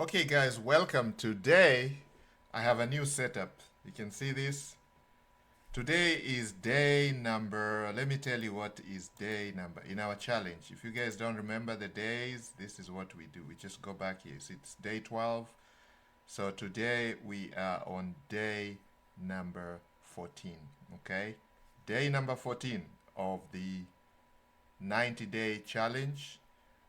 Okay, guys, welcome. Today, I have a new setup. You can see this. Today is day number. Let me tell you what is day number in our challenge. If you guys don't remember the days, this is what we do. We just go back here. So it's day 12. So today we are on day number 14. Okay? Day number 14 of the 90-day challenge,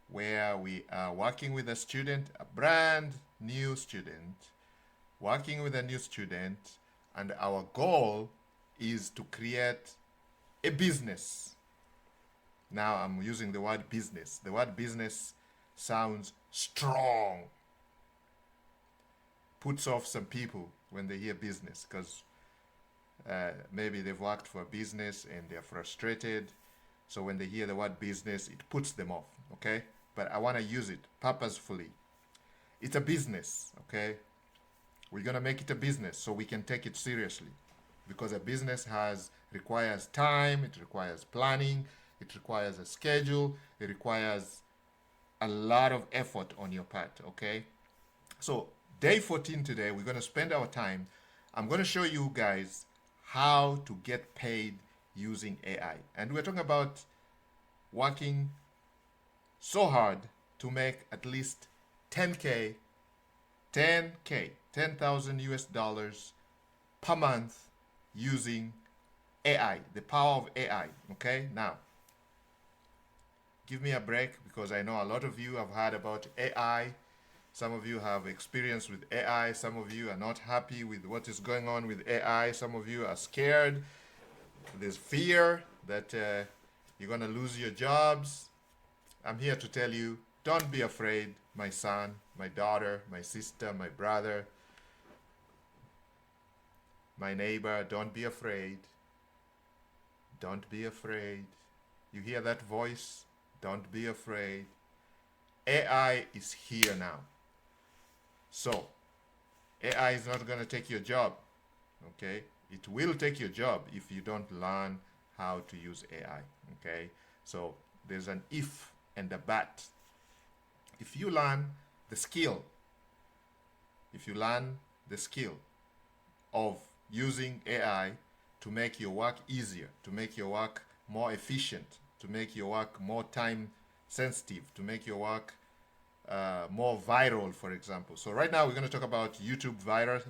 where we are working with a student, a brand new student, working with a new student, and our goal is to create a business. Now I'm using the word business. The word business sounds strong, puts off some people when they hear business because maybe they've worked for a business and they're frustrated. So when they hear the word business, it puts them off, okay? But I want to use it purposefully. It's a business, okay? We're going to make it a business so we can take it seriously, because a business requires time, it requires planning, it requires a schedule, it requires a lot of effort on your part, okay? So day 14 today, we're going to spend our time. I'm going to show you guys how to get paid using AI. And we're talking about working so hard to make at least 10K, 10,000 US dollars per month using AI, the power of AI. Okay, now give me a break because I know a lot of you have heard about AI. Some of you have experience with AI. Some of you are not happy with what is going on with AI. Some of you are scared. There's fear that you're going to lose your jobs. I'm here to tell you, don't be afraid, my son, my daughter, my sister, my brother, my neighbor. Don't be afraid. Don't be afraid. You hear that voice? Don't be afraid. AI is here now. So, AI is not going to take your job, okay? It will take your job if you don't learn how to use AI, okay? So, there's an if and a but. If you learn the skill, if you learn the skill of using AI to make your work easier, to make your work more efficient, to make your work more time sensitive, to make your work more viral, for example. So right now we're going to talk about YouTube viral.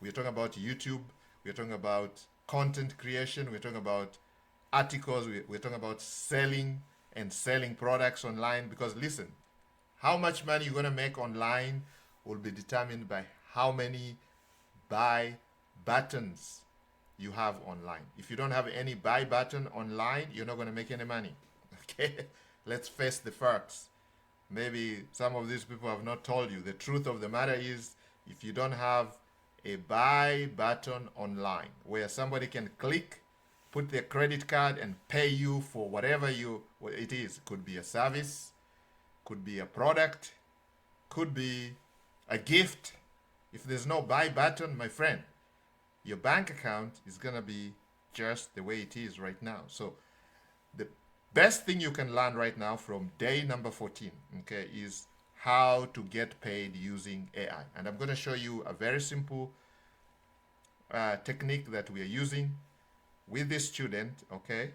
We're talking about YouTube. We're talking about content creation. We're talking about articles. We're talking about selling products online. Because listen, how much money you're going to make online will be determined by how many buy buttons you have online. If you don't have any buy button online, you're not going to make any money. Okay? Let's face the facts. Maybe some of these people have not told you. The truth of the matter is, if you don't have a buy button online where somebody can click, put their credit card and pay you for whatever it is. Could be a service, could be a product, could be a gift. If there's no buy button, my friend, your bank account is going to be just the way it is right now. So the best thing you can learn right now from day number 14, okay, is how to get paid using AI. And I'm going to show you a very simple technique that we are using with this student, okay?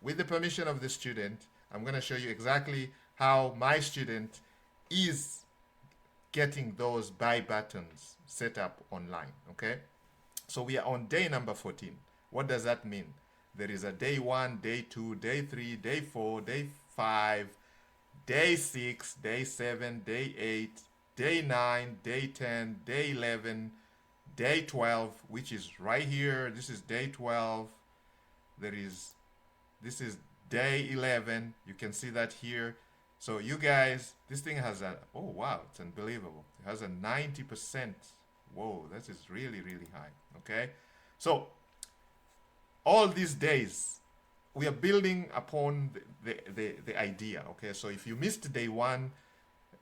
With the permission of the student, I'm going to show you exactly how my student is getting those buy buttons set up online, okay? So we are on day number 14. What does that mean? There is a day 1, day 2, day 3, day 4, day 5, day 6, day 7, day 8, day 9, day 10, day 11, day 12, which is right here. This is day 12. This is day 11. You can see that here. So you guys, this thing has oh wow, it's unbelievable. It has a 90%. Whoa, that is really, really high, okay? So all these days, we are building upon the idea, okay? So if you missed day 1,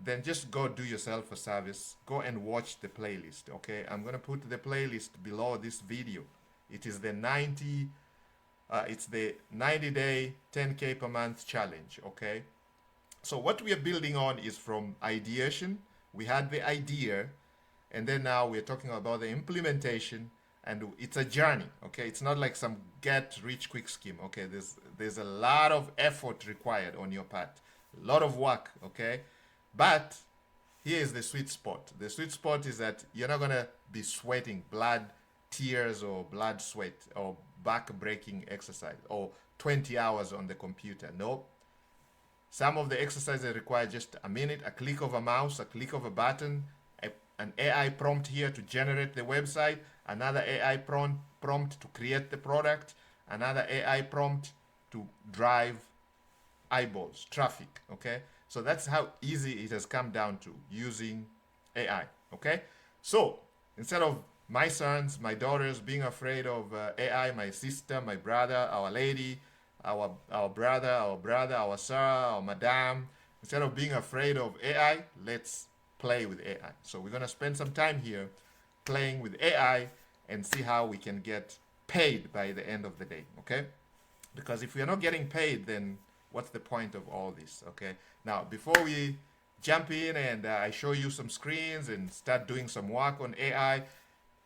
then just go do yourself a service. Go and watch the playlist, okay? I'm going to put the playlist below this video. It is the 90-day 10K per month challenge, okay? So what we are building on is from ideation. We had the idea, and then now we're talking about the implementation, and it's a journey. Okay, it's not like some get rich quick scheme. Okay, there's a lot of effort required on your part, a lot of work. Okay, but here is the sweet spot. The sweet spot is that you're not gonna be sweating blood, tears, or blood sweat, or back breaking exercise, or 20 hours on the computer. Nope. Some of the exercises require just a minute, a click of a mouse, a click of a button, an AI prompt here to generate the website, another AI prompt to create the product, another AI prompt to drive eyeballs, traffic, okay? So that's how easy it has come down to using AI, okay? So instead of my sons, my daughters being afraid of AI, my sister, my brother, our lady, our brother, our sir, our madam, instead of being afraid of AI, let's play with AI. So we're going to spend some time here playing with AI and see how we can get paid by the end of the day, okay? Because if we are not getting paid, then what's the point of all this, okay? Now, before we jump in and I show you some screens and start doing some work on AI,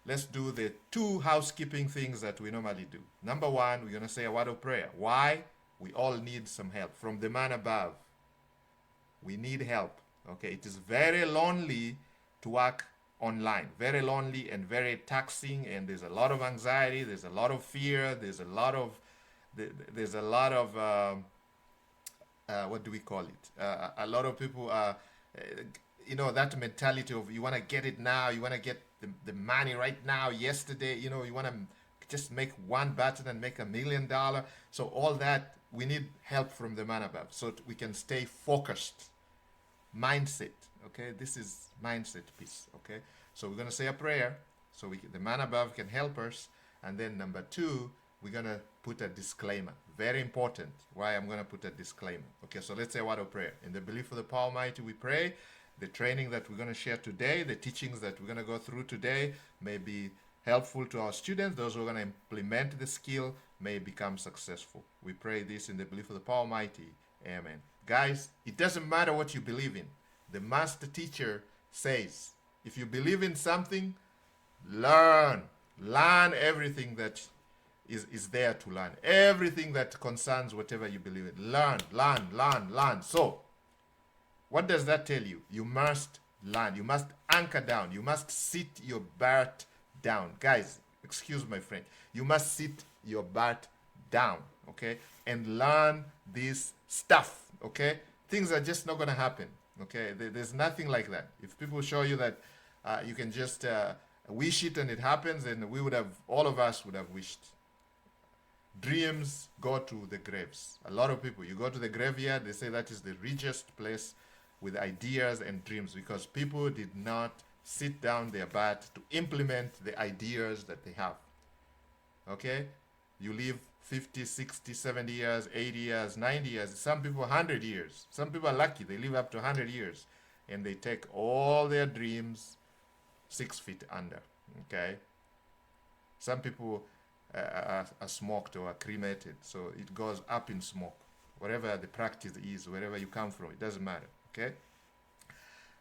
let's do the two housekeeping things that we normally do. Number one, we're going to say a word of prayer. Why? We all need some help from the man above. We need help, okay? It is very lonely to work online, very lonely and very taxing, and there's a lot of anxiety, there's a lot of fear, there's a lot of what do we call it? A lot of people are, that mentality of you want to get it now, you want to get the money right now, yesterday, you want to just make one button and make $1 million. So all that, we need help from the man above so we can stay focused. Mindset, okay? This is mindset piece, okay? So we're going to say a prayer so the man above can help us. And then number two, we're going to put a disclaimer. Very important why I'm going to put a disclaimer. Okay, so let's say a word of prayer. In the belief of the power almighty, we pray. The training that we're going to share today, the teachings that we're going to go through today may be helpful to our students. Those who are going to implement the skill may become successful. We pray this in the belief of the power almighty. Amen. Guys, it doesn't matter what you believe in. The master teacher says, if you believe in something, learn. Learn everything that is there to learn. Everything that concerns whatever you believe in. Learn. So, what does that tell you? You must learn. You must anchor down. You must sit your butt down. Guys, excuse my French. You must sit your butt down, okay? And learn this stuff, okay? Things are just not going to happen, okay? There's nothing like that. If people show you that you can just wish it and it happens, then all of us would have wished. Dreams go to the graves. A lot of people, you go to the graveyard, they say that is the richest place with ideas and dreams because people did not sit down their butt to implement the ideas that they have. Okay? You live 50, 60, 70 years, 80 years, 90 years, some people 100 years. Some people are lucky, they live up to 100 years and they take all their dreams 6 feet under. Okay? Some people are smoked or are cremated, so it goes up in smoke. Whatever the practice is, wherever you come from, it doesn't matter. Okay?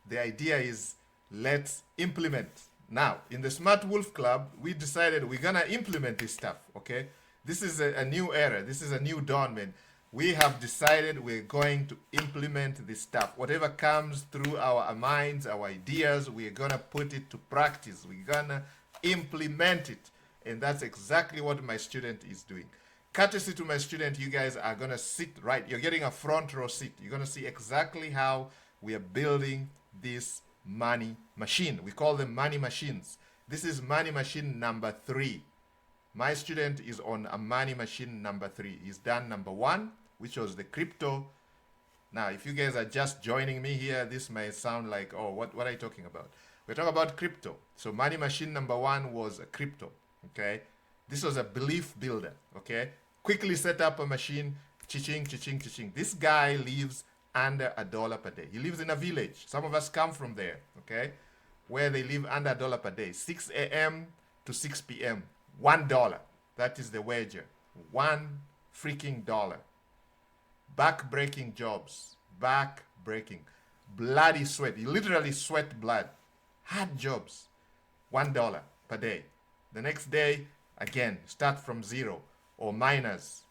The idea is let's implement. Now, in the Smart Wolf Club, we decided we're gonna implement this stuff. Okay? This is a new era. This is a new dawn, man. We have decided we're going to implement this stuff. Whatever comes through our minds, our ideas, we're gonna put it to practice. We're gonna implement it. And that's exactly what my student is doing. Courtesy to my student, you guys are going to sit right. You're getting a front row seat. You're going to see exactly how we are building this money machine. We call them money machines. This is money machine number 3. My student is on a money machine number 3. He's done number 1, which was the crypto. Now, if you guys are just joining me here, this may sound like, oh, what are you talking about? We're talking about crypto. So money machine number 1 was a crypto. Okay, this was a belief builder. Okay, quickly set up a machine, cha-ching. This guy lives under $1 per day. He lives in a village. Some of us come from there. Okay, where they live under $1 per day, 6 a.m. to 6 p.m. $1. That is the wager. $1 freaking dollar. Back-breaking jobs. Back-breaking. bloody sweat. You literally sweat blood. Hard jobs. $1 per day. The next day, again, start from zero or minus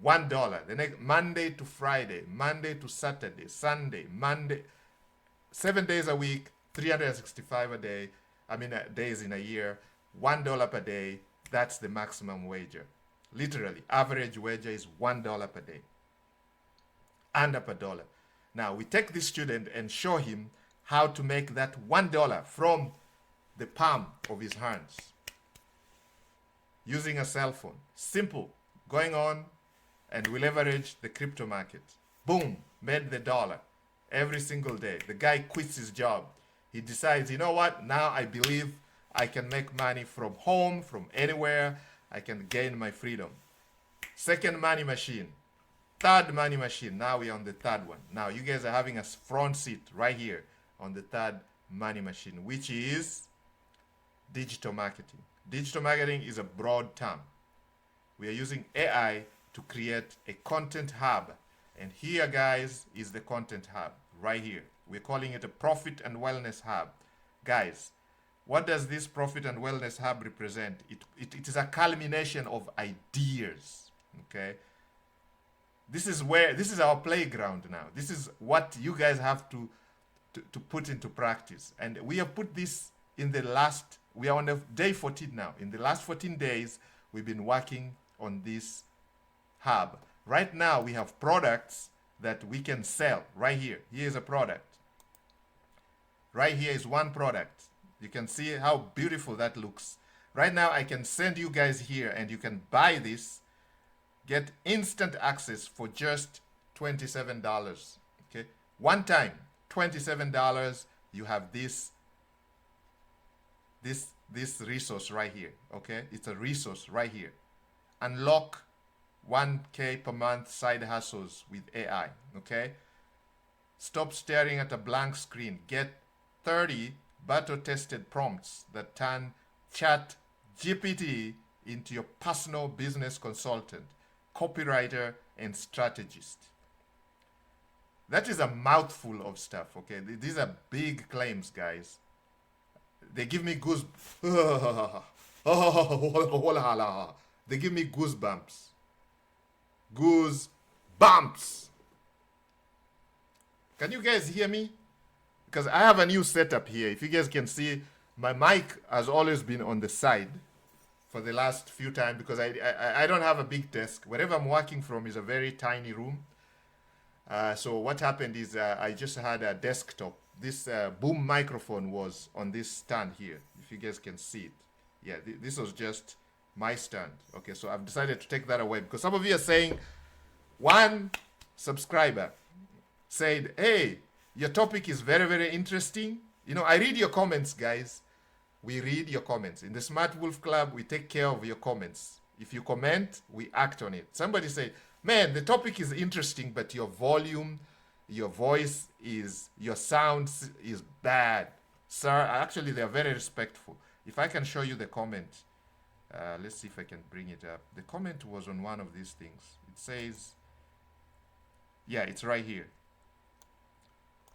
$1. The next Monday to Friday, Monday to Saturday, Sunday, Monday, 7 days a week, 365 a day. Days in a year, $1 per day. That's the maximum wager. Literally, average wager is $1 per day. Under per dollar. Now we take this student and show him how to make that $1 from the palm of his hands using a cell phone. Simple. Going on, and we leverage the crypto market. Boom, made the dollar every single day. The guy quits his job. He decides, you know what? Now I believe I can make money from home, from anywhere. I can gain my freedom. Second money machine. Third money machine. Now we're on the third one. Now you guys are having a front seat right here on the third money machine, which is digital marketing. Digital marketing is a broad term. We are using AI to create a content hub. And here, guys, is the content hub right here. We're calling it a profit and wellness hub. Guys, what does this profit and wellness hub represent? It is a culmination of ideas, okay? This is our playground now. This is what you guys have to put into practice. And we have put this in we are on day 14 now. In the last 14 days, we've been working on this hub. Right now, we have products that we can sell right here. Here is a product. Right here is one product. You can see how beautiful that looks. Right now, I can send you guys here and you can buy this, get instant access for just $27. Okay, one time, $27. You have this resource right here. Okay, it's a resource right here. Unlock 1K per month side hustles with AI. Okay, stop staring at a blank screen. Get 30 battle-tested prompts that turn Chat GPT into your personal business consultant, copywriter, and strategist. That is a mouthful of stuff, okay? These are big claims, guys. They give me They give me goosebumps. Goosebumps. Can you guys hear me? Because I have a new setup here. If you guys can see, my mic has always been on the side for the last few times because I don't have a big desk. Wherever I'm working from is a very tiny room. So what happened is I just had a desktop. This boom microphone was on this stand here. If you guys can see it. Yeah, this was just my stand. Okay, so I've decided to take that away because some of you are saying, one subscriber said, hey, your topic is very, very interesting. You know, I read your comments, guys. We read your comments. In the Smart Wolf Club, we take care of your comments. If you comment, we act on it. Somebody say, man, the topic is interesting, but your volume, your voice your sound is bad. Sir, actually, they're very respectful. If I can show you the comment, let's see if I can bring it up. The comment was on one of these things. It says, yeah, it's right here.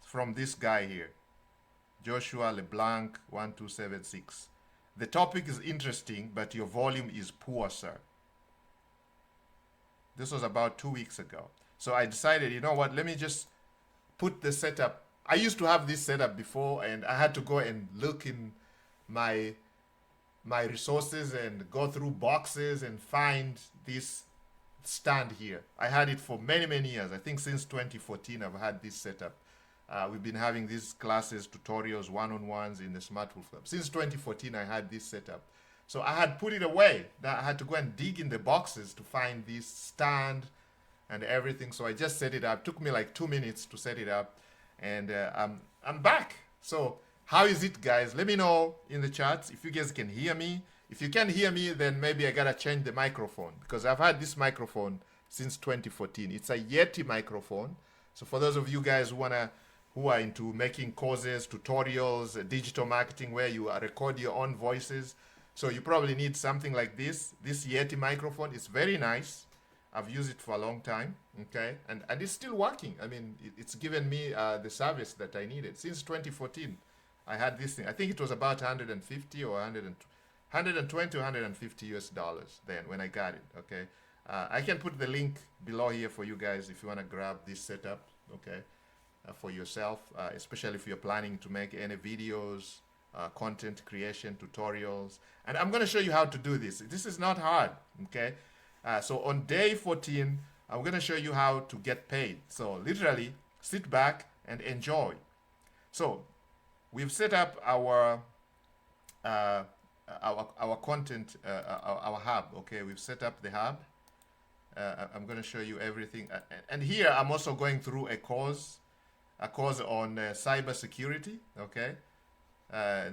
From this guy here, Joshua LeBlanc 1276. The topic is interesting, but your volume is poor, sir. This was about 2 weeks ago. So I decided, you know what, let me just put the setup. I used to have this setup before, and I had to go and look in my resources and go through boxes and find this stand here. I had it for many, many years. I think since 2014, I've had this setup. We've been having these classes, tutorials, one-on-ones in the Smart Wolf Club. Since 2014, I had this setup. So I had put it away. I had to go and dig in the boxes to find this stand and everything. So I just set it up. It took me like 2 minutes to set it up. And I'm back. So how is it, guys? Let me know in the chats if you guys can hear me. If you can hear me, then maybe I got to change the microphone because I've had this microphone since 2014. It's a Yeti microphone. So for those of you guys who are into making courses, tutorials, digital marketing where you record your own voices. So you probably need something like this. This Yeti microphone is very nice. I've used it for a long time, okay, and it's still working. I mean, it's given me the service that I needed since 2014. I had this thing. I think it was about 150 or 120 or 150 US dollars then when I got it. Okay, I can put the link below here for you guys if you want to grab this setup. Okay, for yourself, especially if you're planning to make any videos, content creation, tutorials. And I'm going to show you how to do this. This is not hard, okay? So on day 14, I'm going to show you how to get paid. So literally, sit back and enjoy. So we've set up our content, our hub, okay? We've set up the hub. I'm going to show you everything. And here, I'm also going through a course on cyber security, okay?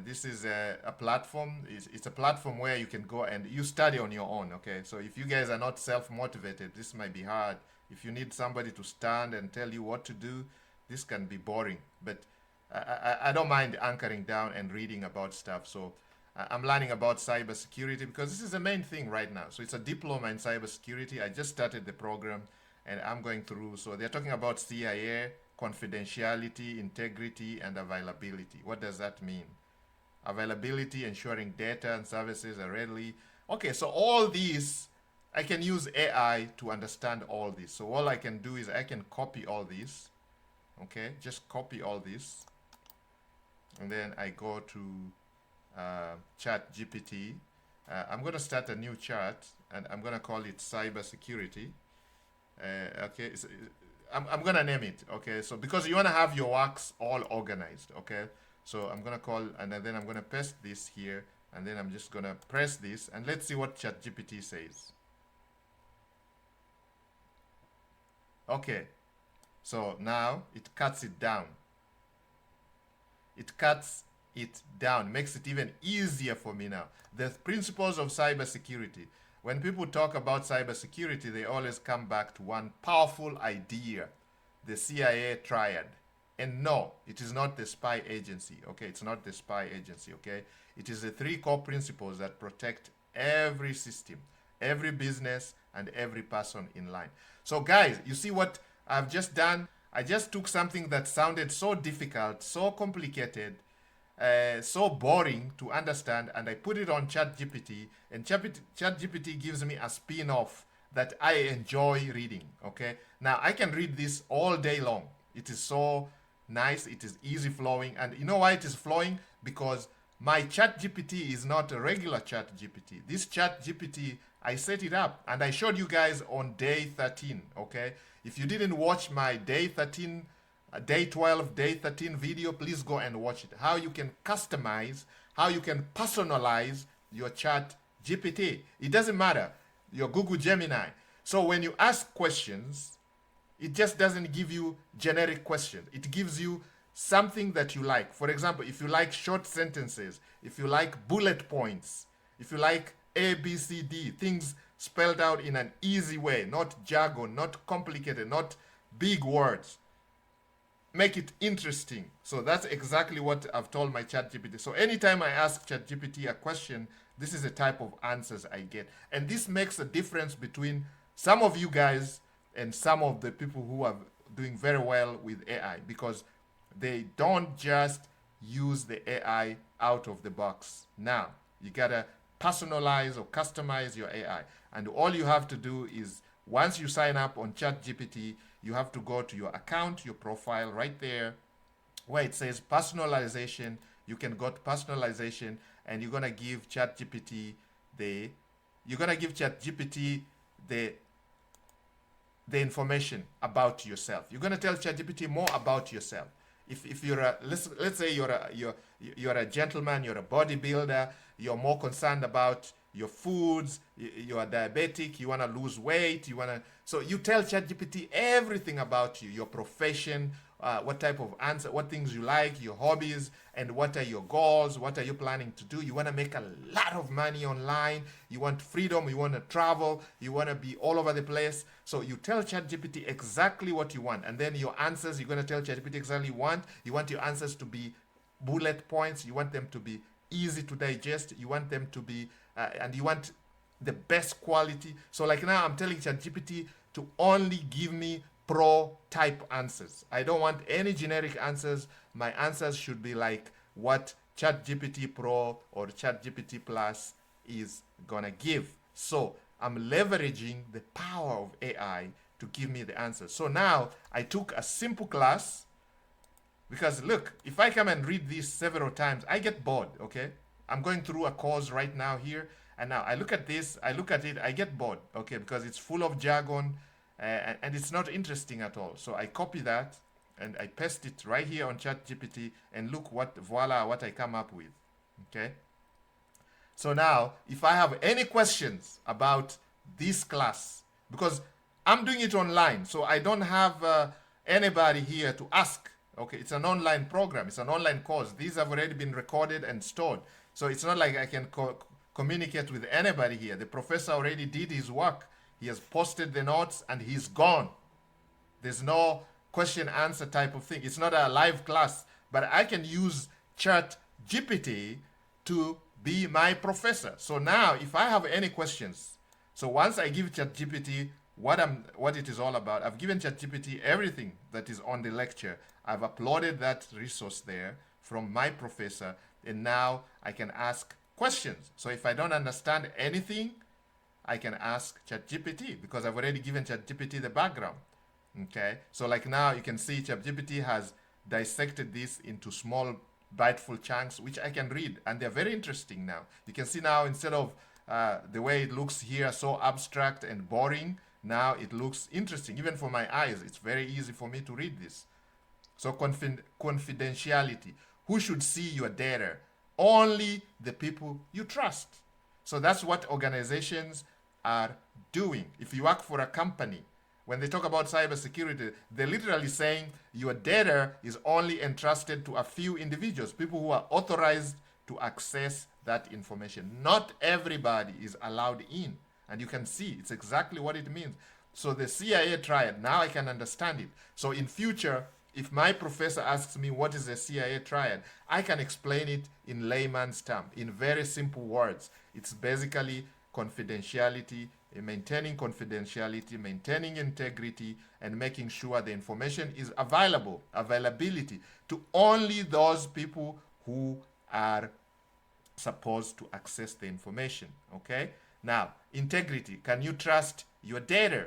This is a platform. It's a platform where you can go and you study on your own, okay? So if you guys are not self-motivated, this might be hard. If you need somebody to stand and tell you what to do, this can be boring. But I don't mind anchoring down and reading about stuff. So I'm learning about cybersecurity because this is the main thing right now. So it's a diploma in cybersecurity. I just started the program and I'm going through. So they're talking about CIA, confidentiality, integrity, and availability. What does that mean? Availability, ensuring data and services are readily. Okay, so all these, I can use AI to understand all this. So all I can do is I can copy all this. Okay, just copy all this. And then I go to Chat GPT. I'm going to start a new chat and I'm going to call it cybersecurity. Okay, I'm going to name it. Okay, so because you want to have your works all organized. Okay, so I'm going to call and then I'm going to paste this here and then I'm just going to press this and let's see what Chat GPT says. Okay, so now it cuts it down. It cuts it down, makes it even easier for me now. The principles of cybersecurity. When people talk about cybersecurity, they always come back to one powerful idea, the CIA triad. And no, it is not the spy agency, okay? It's not the spy agency, okay? It is the three core principles that protect every system, every business, and every person in line. So guys, you see what I've just done? I just took something that sounded so difficult, so complicated, so boring to understand, and I put it on ChatGPT, and ChatGPT gives me a spin-off that I enjoy reading, okay? Now, I can read this all day long. It is so nice, it is easy flowing, and you know why it is flowing? Because my ChatGPT is not a regular ChatGPT. This ChatGPT, I set it up, and I showed you guys on day 13, okay? If you didn't watch my day 13, day 12, day 13 video, please go and watch it. How you can customize, how you can personalize your Chat GPT. It doesn't matter, your Google Gemini. So when you ask questions, it just doesn't give you generic questions. It gives you something that you like. For example, if you like short sentences, if you like bullet points, if you like A, B, C, D, things spelled out in an easy way, not jargon, not complicated, not big words. Make it interesting. So that's exactly what I've told my ChatGPT. So anytime I ask ChatGPT a question, this is the type of answers I get. And this makes a difference between some of you guys and some of the people who are doing very well with AI, because they don't just use the AI out of the box. Now, you gotta personalize or customize your AI. And all you have to do is, once you sign up on ChatGPT, you have to go to your account, your profile right there, where it says personalization. You can go to personalization, and you're gonna give ChatGPT the information about yourself. You're gonna tell ChatGPT more about yourself. If you're let's say you're a gentleman, you're a bodybuilder, you're more concerned about your foods, you're diabetic, you want to lose weight, so you tell ChatGPT everything about you, your profession, what type of answer, what things you like, your hobbies, and what are your goals, what are you planning to do. You want to make a lot of money online, you want freedom, you want to travel, you want to be all over the place. So you tell ChatGPT exactly what you want, and then your answers, you're going to tell ChatGPT exactly what you want your answers to be bullet points, you want them to be easy to digest, you want them to be and you want the best quality. So like now I'm telling ChatGPT to only give me pro type answers. I don't want any generic answers. My answers should be like what ChatGPT Pro or ChatGPT Plus is gonna give. So I'm leveraging the power of AI to give me the answers. So now I took a simple class because look, if I come and read this several times, I get bored, okay? I'm going through a course right now here, and now I look at this, I look at it, I get bored, okay? Because it's full of jargon, and it's not interesting at all. So I copy that, and I paste it right here on ChatGPT, and look voila, what I come up with, okay? So now, if I have any questions about this class, because I'm doing it online, so I don't have anybody here to ask. Okay, it's an online program. It's an online course. These have already been recorded and stored. So it's not like I can communicate with anybody here. The professor already did his work. He has posted the notes and he's gone. There's no question answer type of thing. It's not a live class, but I can use Chat GPT to be my professor. So now if I have any questions, so once I give Chat GPT what it is all about, I've given Chat GPT everything that is on the lecture. I've uploaded that resource there from my professor, and now I can ask questions. So if I don't understand anything, I can ask ChatGPT because I've already given ChatGPT the background. Okay, so like now you can see ChatGPT has dissected this into small biteful chunks which I can read, and they're very interesting now. You can see now instead of the way it looks here so abstract and boring, now it looks interesting even for my eyes. It's very easy for me to read this. So confidentiality. Who should see your data? Only the people you trust. So that's what organizations are doing. If you work for a company, when they talk about cybersecurity, they're literally saying your data is only entrusted to a few individuals, people who are authorized to access that information. Not everybody is allowed in. And you can see it's exactly what it means. So the CIA triad, now I can understand it. So in future, if my professor asks me what is a CIA triad, I can explain it in layman's term, in very simple words. It's basically confidentiality, maintaining confidentiality, maintaining integrity, and making sure the information is availability to only those people who are supposed to access the information, okay? Now, integrity, can you trust your data?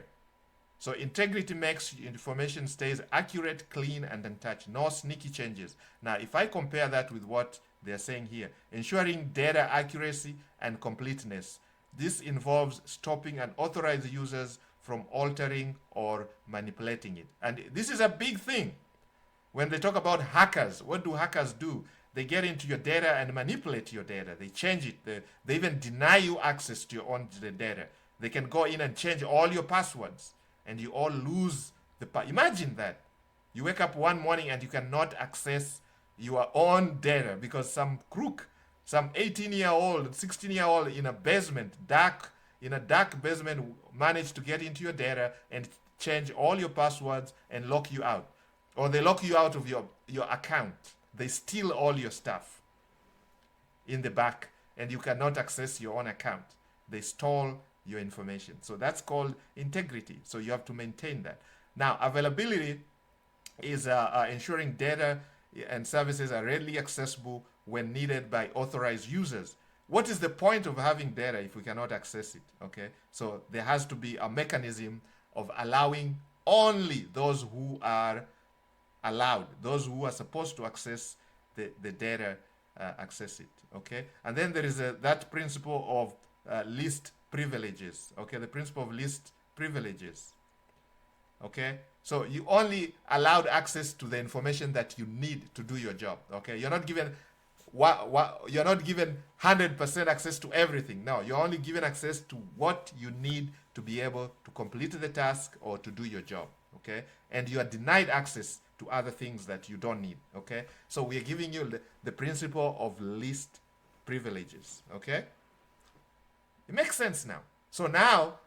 So integrity makes information stays accurate, clean, and untouched. No sneaky changes. Now, if I compare that with what they're saying here, ensuring data accuracy and completeness. This involves stopping unauthorized users from altering or manipulating it. And this is a big thing. When they talk about hackers, what do hackers do? They get into your data and manipulate your data. They change it. They even deny you access to your own data. They can go in and change all your passwords, and you all lose the imagine that. You wake up one morning and you cannot access your own data because some crook, some 18-year-old, 16-year-old in a basement, in a dark basement, managed to get into your data and change all your passwords and lock you out. Or they lock you out of your account. They steal all your stuff in the back and you cannot access your own account. They stole your information. So that's called integrity. So you have to maintain that. Now, availability is ensuring data and services are readily accessible when needed by authorized users. What is the point of having data if we cannot access it? Okay, so there has to be a mechanism of allowing only those who are allowed, those who are supposed to access the data, access it. Okay, and then there is that principle of least privileges. Okay, the principle of least privileges. Okay, so you only allowed access to the information that you need to do your job. Okay, you're not given you're not given 100% access to everything. No, you're only given access to what you need to be able to complete the task or to do your job. Okay, and you are denied access to other things that you don't need. Okay, so we are giving you the principle of least privileges. Okay, it makes sense now. So now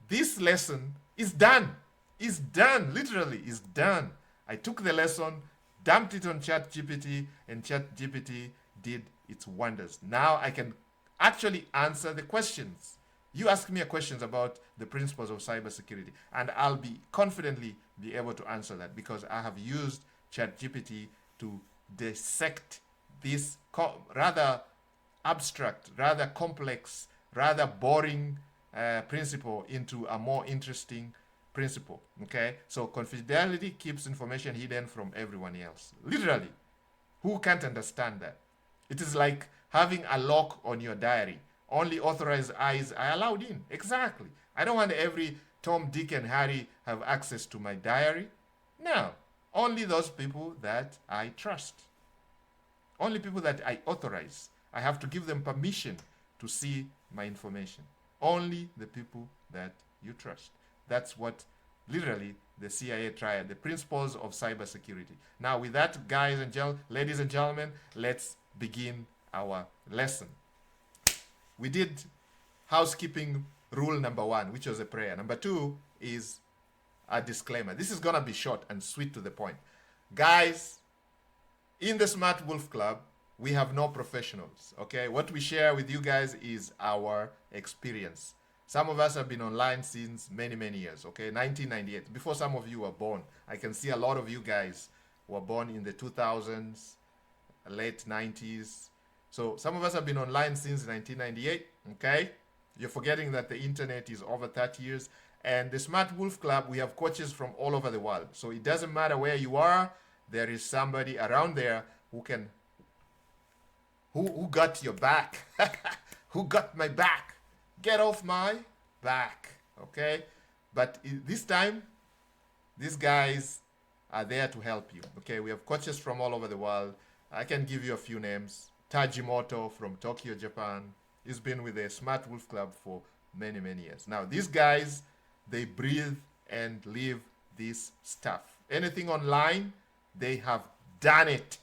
this lesson is done. Is done, literally is done. I took the lesson, dumped it on ChatGPT, and ChatGPT did its wonders. Now I can actually answer the questions. You ask me questions about the principles of cybersecurity, and I'll be confidently be able to answer that because I have used ChatGPT to dissect this rather abstract, rather complex, rather boring principle into a more interesting principle. Okay, so confidentiality keeps information hidden from everyone else. Literally, who can't understand that? It is like having a lock on your diary. Only authorized eyes are allowed in. Exactly. I don't want every Tom, Dick, and Harry have access to my diary. No. Only those people that I trust. Only people that I authorize. I have to give them permission to see my information. Only the people that you trust. That's what literally the CIA tried, the principles of cybersecurity. Now, with that, guys and ladies and gentlemen, let's begin our lesson. We did housekeeping rule number 1, which was a prayer. Number 2 is a disclaimer. This is going to be short and sweet to the point. Guys, in the Smart Wolf Club, we have no professionals, okay? What we share with you guys is our experience. Some of us have been online since many, many years, okay? 1998, before some of you were born. I can see a lot of you guys were born in the 2000s, late 90s. So some of us have been online since 1998, okay? You're forgetting that the internet is over 30 years. And the Smart Wolf Club, we have coaches from all over the world. So it doesn't matter where you are, there is somebody around there who can, who got your back? Who got my back? Get off my back, okay? But this time, these guys are there to help you, okay? We have coaches from all over the world. I can give you a few names. Tajimoto from Tokyo, Japan. He's been with the Smart Wolf Club for many, many years. Now, these guys, they breathe and live this stuff. Anything online, they have done it.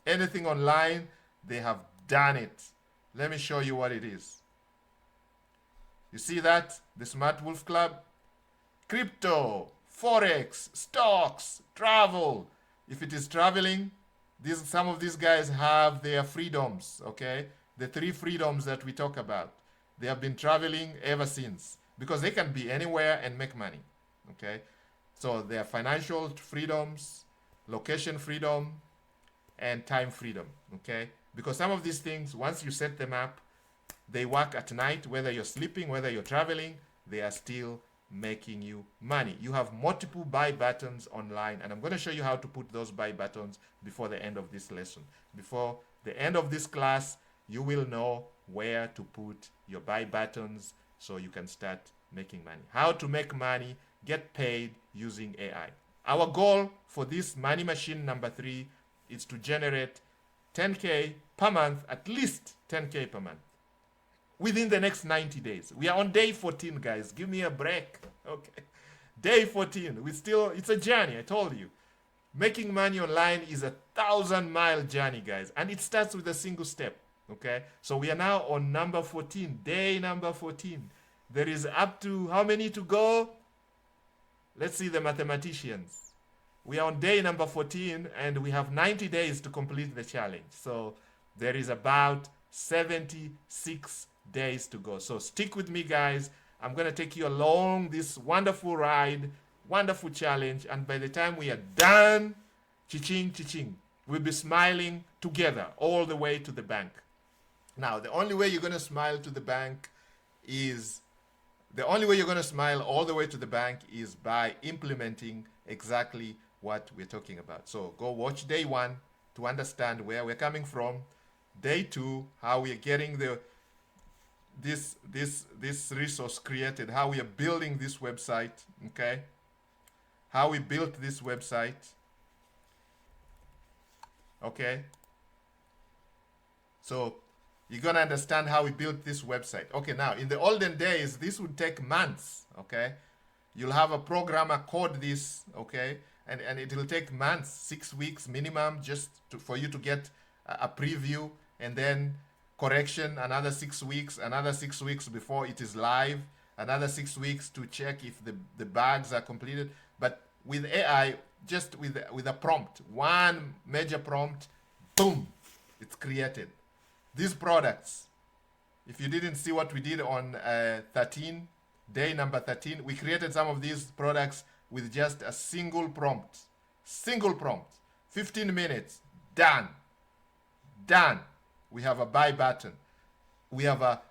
Anything online, they have done it. Let me show you what it is. You see that? The Smart Wolf Club? Crypto, Forex, stocks, travel. If it is traveling, some of these guys have their freedoms, okay? The 3 freedoms that we talk about. They have been traveling ever since because they can be anywhere and make money, okay? So their financial freedoms, location freedom, and time freedom, okay? Because some of these things, once you set them up, they work at night, whether you're sleeping, whether you're traveling, they are still making you money. You have multiple buy buttons online, and I'm going to show you how to put those buy buttons before the end of this lesson. Before the end of this class, you will know where to put your buy buttons so you can start making money. How to make money, get paid using AI. Our goal for this money machine number 3 is to generate 10K per month, at least 10K per month, within the next 90 days. We are on day 14, guys. Give me a break. Okay. Day 14. It's a journey, I told you. Making money online is a 1,000-mile journey, guys. And it starts with a single step. Okay. So we are now on number 14, day number 14. There is up to how many to go? Let's see the mathematicians. We are on day number 14 and we have 90 days to complete the challenge. So there is about 76 days to go. So stick with me, guys. I'm going to take you along this wonderful ride, wonderful challenge. And by the time we are done, cha-ching, cha-ching, we'll be smiling together all the way to the bank. Now, the only way you're going to smile to the bank is, the only way you're going to smile all the way to the bank is by implementing exactly what we're talking about. So go watch day 1 to understand where we're coming from. Day 2, how we are getting this resource created, how we are building this website, okay? How we built this website, okay? So you're gonna understand how we built this website. Okay, now in the olden days, this would take months, okay? You'll have a programmer code this, okay? And it will take months, 6 weeks minimum, just for you to get a preview, and then correction, another 6 weeks, another 6 weeks before it is live, another 6 weeks to check if the bugs are completed. But with AI, just with a prompt, one major prompt, boom, it's created. These products, If you didn't see what we did on 13, day number 13, we created some of these products with just a single prompt. Single prompt. 15 minutes. Done. Done. We have a buy button. We have a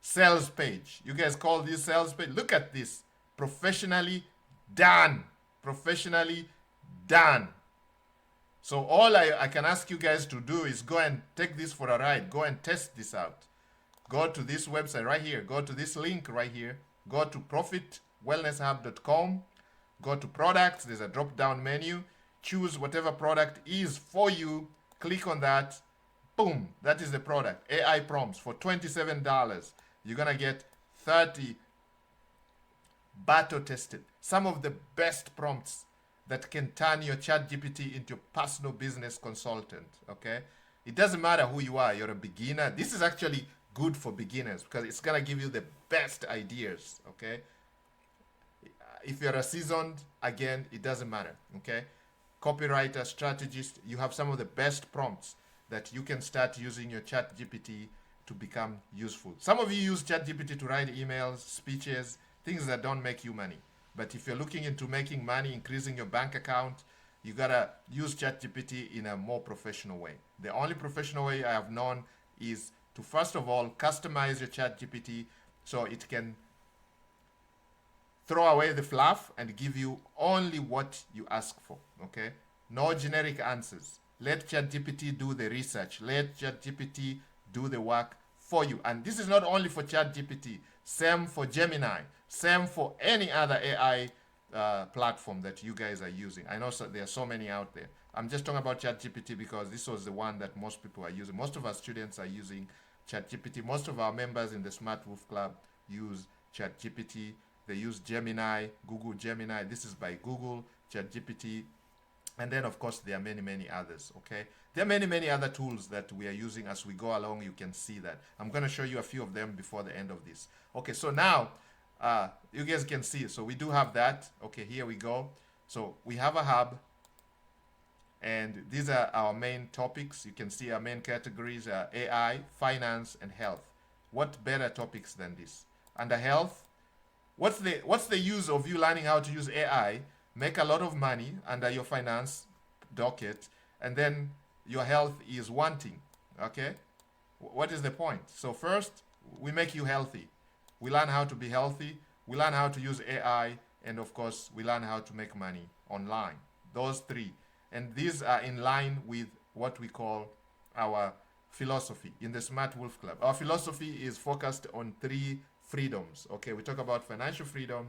sales page. You guys call this sales page? Look at this. Professionally done. Professionally done. So all I can ask you guys to do is go and take this for a ride. Go and test this out. Go to this website right here. Go to this link right here. Go to profitwellnesshub.com. Go to products. There's a drop-down menu. Choose whatever product is for you. Click on that. Boom. That is the product. AI prompts for $27. You're going to get 30 battle-tested. Some of the best prompts that can turn your ChatGPT into a personal business consultant, okay? It doesn't matter who you are. You're a beginner. This is actually good for beginners because it's going to give you the best ideas, okay? If you're a seasoned, again, it doesn't matter, okay? Copywriter, strategist, you have some of the best prompts that you can start using your ChatGPT to become useful. Some of you use ChatGPT to write emails, speeches, things that don't make you money. But if you're looking into making money, increasing your bank account, you gotta use ChatGPT in a more professional way. The only professional way I have known is to first of all customize your ChatGPT so it can throw away the fluff and give you only what you ask for. Okay? No generic answers. Let ChatGPT do the research. Let ChatGPT do the work for you. And this is not only for ChatGPT. Same for Gemini. Same for any other AI platform that you guys are using. I know there are so many out there. I'm just talking about ChatGPT because this was the one that most people are using. Most of our students are using ChatGPT. Most of our members in the Smart Wolf Club use ChatGPT. They use Gemini, Google Gemini. This is by Google, ChatGPT. And then, of course, there are many, many others, okay? There are many, many other tools that we are using as we go along. You can see that. I'm going to show you a few of them before the end of this. Okay, so now, you guys can see. So we do have that. Okay, here we go. So we have a hub. And these are our main topics. You can see our main categories are AI, finance, and health. What better topics than this? Under health, what's the use of you learning how to use AI, make a lot of money under your finance docket, and then your health is wanting, okay? What is the point? So first, we make you healthy. We learn how to be healthy. We learn how to use AI. And of course, we learn how to make money online. Those three. And these are in line with what we call our philosophy in the Smart Wolf Club. Our philosophy is focused on 3 freedoms. Okay, we talk about financial freedom,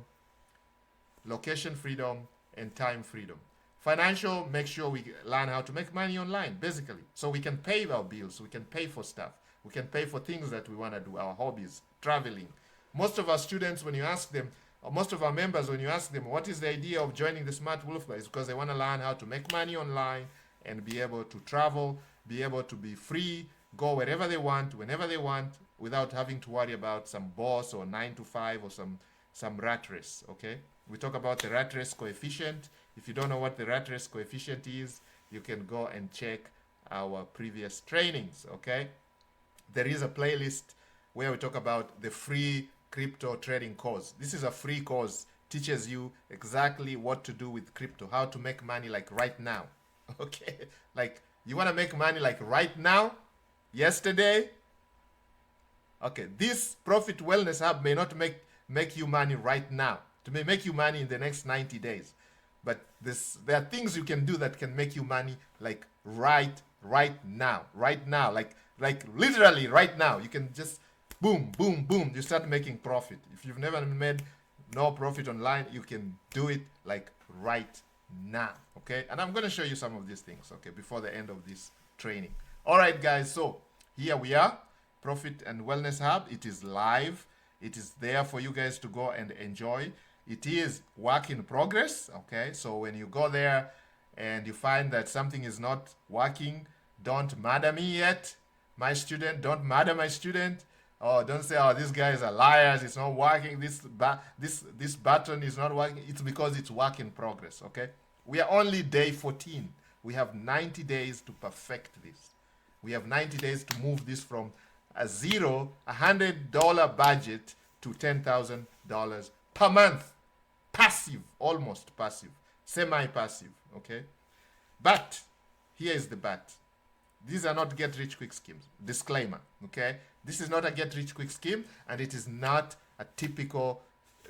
location freedom, and time freedom. Financial, make sure we learn how to make money online, basically. So we can pay our bills, we can pay for stuff, we can pay for things that we want to do, our hobbies, traveling. Most of our students, when you ask them, or most of our members, when you ask them, what is the idea of joining the Smart Wolf Club? It's because they want to learn how to make money online and be able to travel, be able to be free, go wherever they want, whenever they want, without having to worry about some boss or 9 to 5 or some rat race, okay? We talk about the rat race coefficient. If you don't know what the rat race coefficient is, you can go and check our previous trainings, okay? There is a playlist where we talk about the free crypto trading course. This is a free course, teaches you exactly what to do with crypto, how to make money like right now, okay? Like, you want to make money like right now, yesterday? Okay, this Profit Wellness Hub may not make you money right now. It may make you money in the next 90 days. But there are things you can do that can make you money like right now, like literally right now. You can just boom, boom, boom. You start making profit. If you've never made no profit online, you can do it like right now, okay? And I'm going to show you some of these things, okay, before the end of this training. All right, guys, so here we are, Profit and Wellness Hub. It is live. It is there for you guys to go and enjoy. It is work in progress, okay? So when you go there and you find that something is not working, don't murder me yet, my student. Don't murder my student. Oh, don't say, oh, these guys are liars. It's not working. This button is not working. It's because it's work in progress, okay? We are only day 14. We have 90 days to perfect this. We have 90 days to move this from $100 budget to $10,000 per month. Passive, almost passive, semi-passive, okay? But here is the but. These are not get-rich-quick schemes. Disclaimer, okay? This is not a get-rich-quick scheme, and it is not a typical,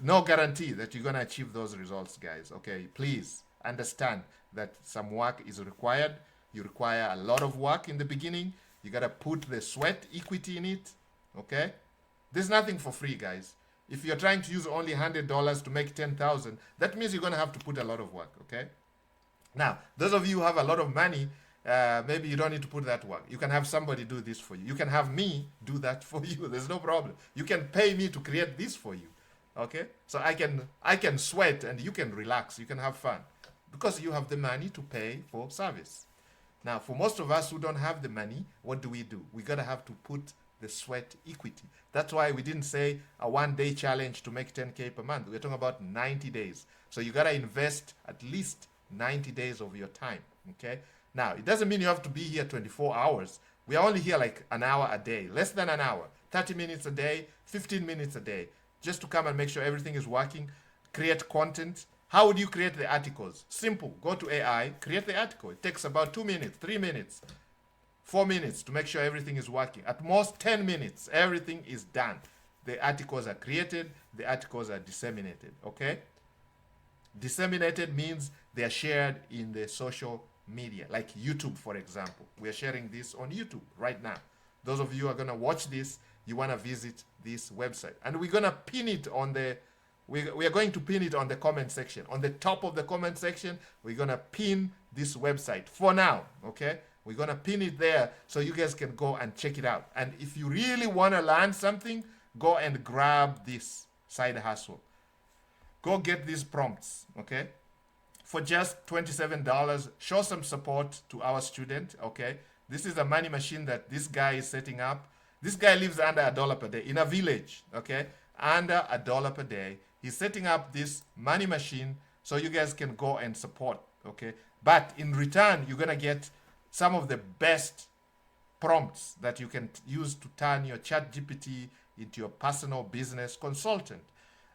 no guarantee that you're going to achieve those results, guys, okay? Please understand that some work is required. You require a lot of work in the beginning. You got to put the sweat equity in it, okay? There's nothing for free, guys. If you're trying to use only $100 to make 10,000, that means you're going to have to put a lot of work, okay? Now, those of you who have a lot of money, maybe you don't need to put that work. You can have somebody do this for you. You can have me do that for you. There's no problem. You can pay me to create this for you, okay? So I can sweat and you can relax. You can have fun because you have the money to pay for service. Now, for most of us who don't have the money, what do? We got to have to put the sweat equity. That's why we didn't say a one-day challenge to make 10K per month. We're talking about 90 days. So you got to invest at least 90 days of your time, okay? Now, it doesn't mean you have to be here 24 hours. We are only here like an hour a day, less than an hour, 30 minutes a day, 15 minutes a day, just to come and make sure everything is working, create content. How would you create the articles? Simple. Go to AI, create the article. It takes about 2 minutes, 3 minutes, 4 minutes to make sure everything is working. At most 10 minutes, everything is done. The articles are created, the articles are disseminated, okay? Disseminated means they are shared in the social media, like YouTube, for example. We are sharing this on YouTube right now. Those of you who are going to watch this, you want to visit this website. And we're going to pin it on the, we are going to pin it on the comment section. On the top of the comment section, we're going to pin this website for now, okay? We're going to pin it there so you guys can go and check it out. And if you really want to learn something, go and grab this side hustle. Go get these prompts, okay? For just $27, show some support to our student, okay? This is a money machine that this guy is setting up. This guy lives under $1 per day in a village, okay? Under $1 per day. He's setting up this money machine so you guys can go and support, okay? But in return, you're going to get some of the best prompts that you can use to turn your ChatGPT into your personal business consultant.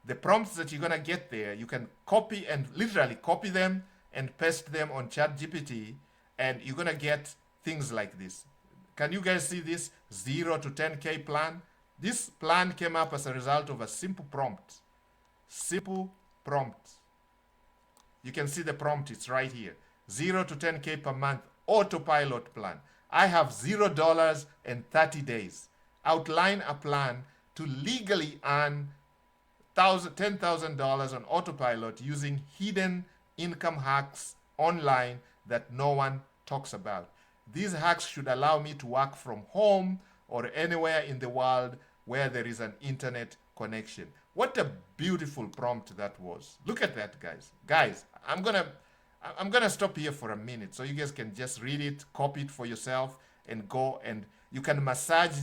The prompts that you're going to get there, you can copy and literally copy them and paste them on ChatGPT, and you're going to get things like this. Can you guys see this 0 to 10K plan? This plan came up as a result of a simple prompt. Simple prompt. You can see the prompt, it's right here. 0 to 10K per month autopilot plan. I have $0 and 30 days. Outline a plan to legally earn $10,000 on autopilot using hidden income hacks online that no one talks about. These hacks should allow me to work from home or anywhere in the world where there is an internet connection. What a beautiful prompt that was. Look at that, guys. Guys, I'm gonna stop here for a minute so you guys can just read it, copy it for yourself, and go and you can massage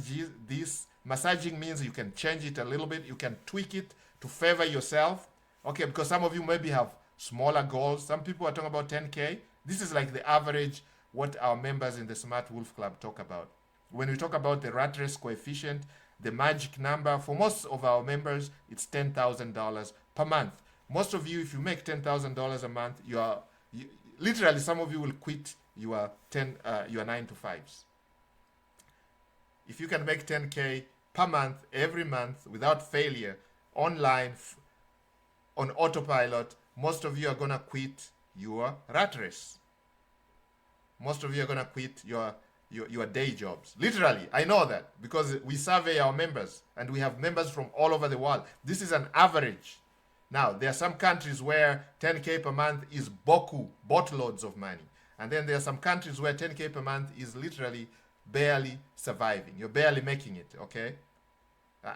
this. Massaging means you can change it a little bit, you can tweak it to favor yourself, okay? Because some of you maybe have smaller goals. Some people are talking about 10K. This is like the average what our members in the Smart Wolf Club talk about. When we talk about the rat race coefficient, the magic number for most of our members, it's $10,000 per month. Most of you, if you make $10,000 a month, literally some of you will quit your 9 to 5s. If you can make 10K per month, every month, without failure, online, on autopilot, most of you are going to quit your rat race. Most of you are going to quit your day jobs. Literally, I know that because we survey our members and we have members from all over the world. This is an average. Now, there are some countries where 10K per month is boatloads of money. And then there are some countries where 10K per month is literally barely surviving. You're barely making it, okay?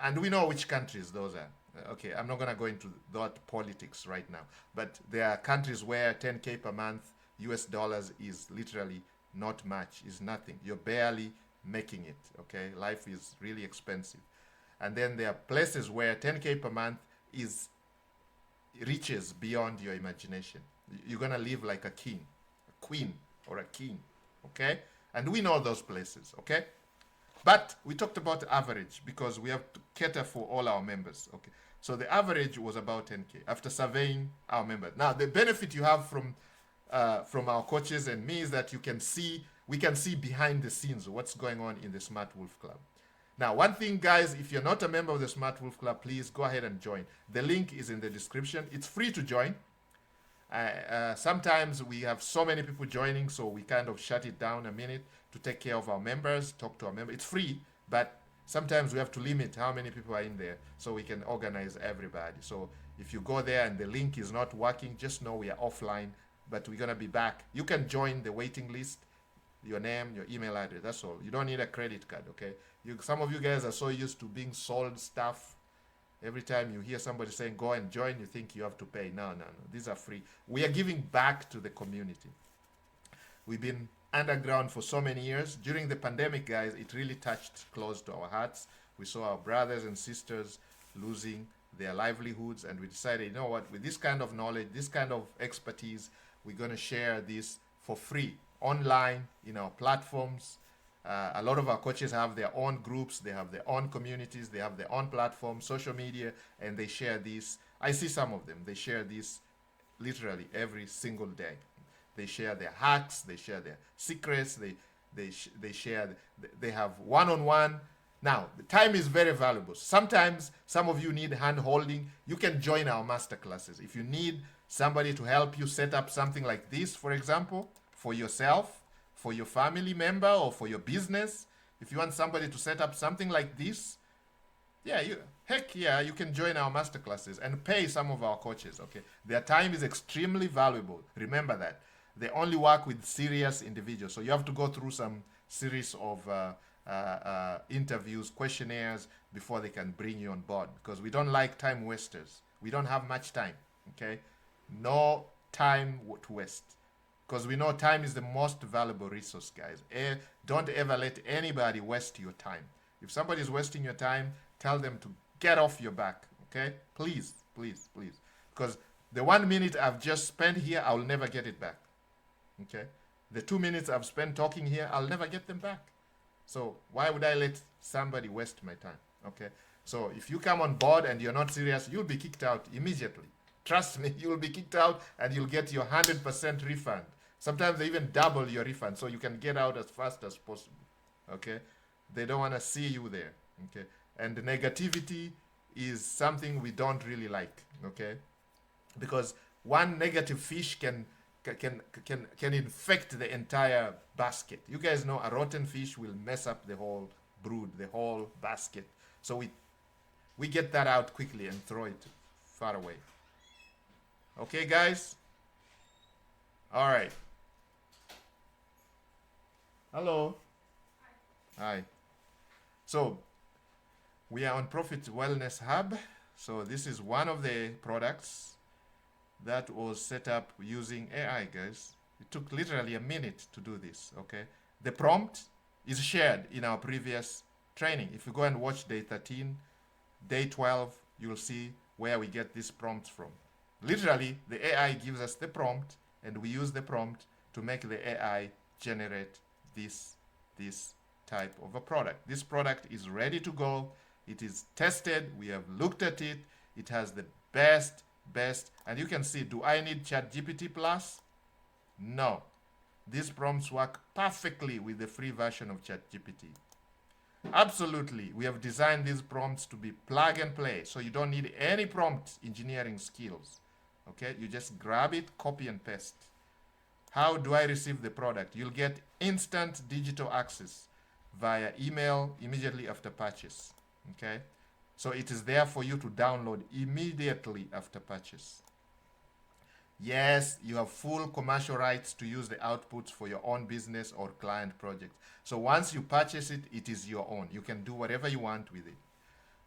And we know which countries those are. Okay, I'm not going to go into that politics right now. But there are countries where 10K per month US dollars is literally not much, is nothing. You're barely making it, okay? Life is really expensive. And then there are places where 10K per month reaches beyond your imagination. You're going to live like a king, a queen, or a king, okay? And we know those places, okay? But we talked about average because we have to cater for all our members. Okay. So the average was about 10K after surveying our members. Now the benefit you have from our coaches and me is that we can see behind the scenes what's going on in the Smart Wolf Club. Now, one thing, guys, if you're not a member of the Smart Wolf Club, please go ahead and join. The link is in the description. It's free to join. Sometimes we have so many people joining, so we kind of shut it down a minute to take care of our members, talk to our members. It's free, but sometimes we have to limit how many people are in there so we can organize everybody. So if you go there and the link is not working, just know we are offline, but we're going to be back. You can join the waiting list, your name, your email address, that's all. You don't need a credit card, okay? Some of you guys are so used to being sold stuff. Every time you hear somebody saying, go and join, you think you have to pay. No. These are free. We are giving back to the community. We've been underground for so many years. During the pandemic, guys, it really touched close to our hearts. We saw our brothers and sisters losing their livelihoods, and we decided, you know what, with this kind of knowledge, this kind of expertise, we're going to share this for free online in our platforms. A lot of our coaches have their own groups, they have their own communities, they have their own platforms, social media, and they share this. I see some of them, they share this literally every single day. They share their hacks, they share their secrets, they share, they have one-on-one. Now, the time is very valuable. Sometimes some of you need hand holding. You can join our masterclasses. If you need somebody to help you set up something like this, for example, for yourself, for your family member, or for your business, if you want somebody to set up something like this, you can join our masterclasses and pay some of our coaches, okay? Their time is extremely valuable. Remember that. They only work with serious individuals. So you have to go through some series of interviews, questionnaires before they can bring you on board, because we don't like time wasters. We don't have much time, okay? No time to waste, because we know time is the most valuable resource, guys. Don't ever let anybody waste your time. If somebody is wasting your time, tell them to get off your back, okay? Please, please, please. Because the 1 minute I've just spent here, I'll never get it back, okay? The 2 minutes I've spent talking here, I'll never get them back. So why would I let somebody waste my time, okay? So if you come on board and you're not serious, you'll be kicked out immediately. Trust me, you'll be kicked out and you'll get your 100% refund. Sometimes they even double your refund so you can get out as fast as possible, okay? They don't want to see you there, okay? And the negativity is something we don't really like, okay? Because one negative fish can infect the entire basket. You guys know a rotten fish will mess up the whole brood, the whole basket. So we get that out quickly and throw it far away. Okay, guys? All right. Hello. Hi. So we are on Profit Wellness Hub. So this is one of the products that was set up using AI, guys. It took literally a minute to do this, okay? The prompt is shared in our previous training. If you go and watch day 13, day 12, you'll see where we get these prompts from. Literally, the AI gives us the prompt, and we use the prompt to make the AI generate this type of a product. This product is ready to go. It is tested. We have looked at it. It has the best, and you can see, do I need ChatGPT Plus? No. These prompts work perfectly with the free version of ChatGPT. Absolutely. We have designed these prompts to be plug and play, so you don't need any prompt engineering skills. Okay, you just grab it, copy and paste. How do I receive the product? You'll get instant digital access via email immediately after purchase. Okay, so it is there for you to download immediately after purchase. Yes, you have full commercial rights to use the outputs for your own business or client project. So once you purchase it, it is your own. You can do whatever you want with it.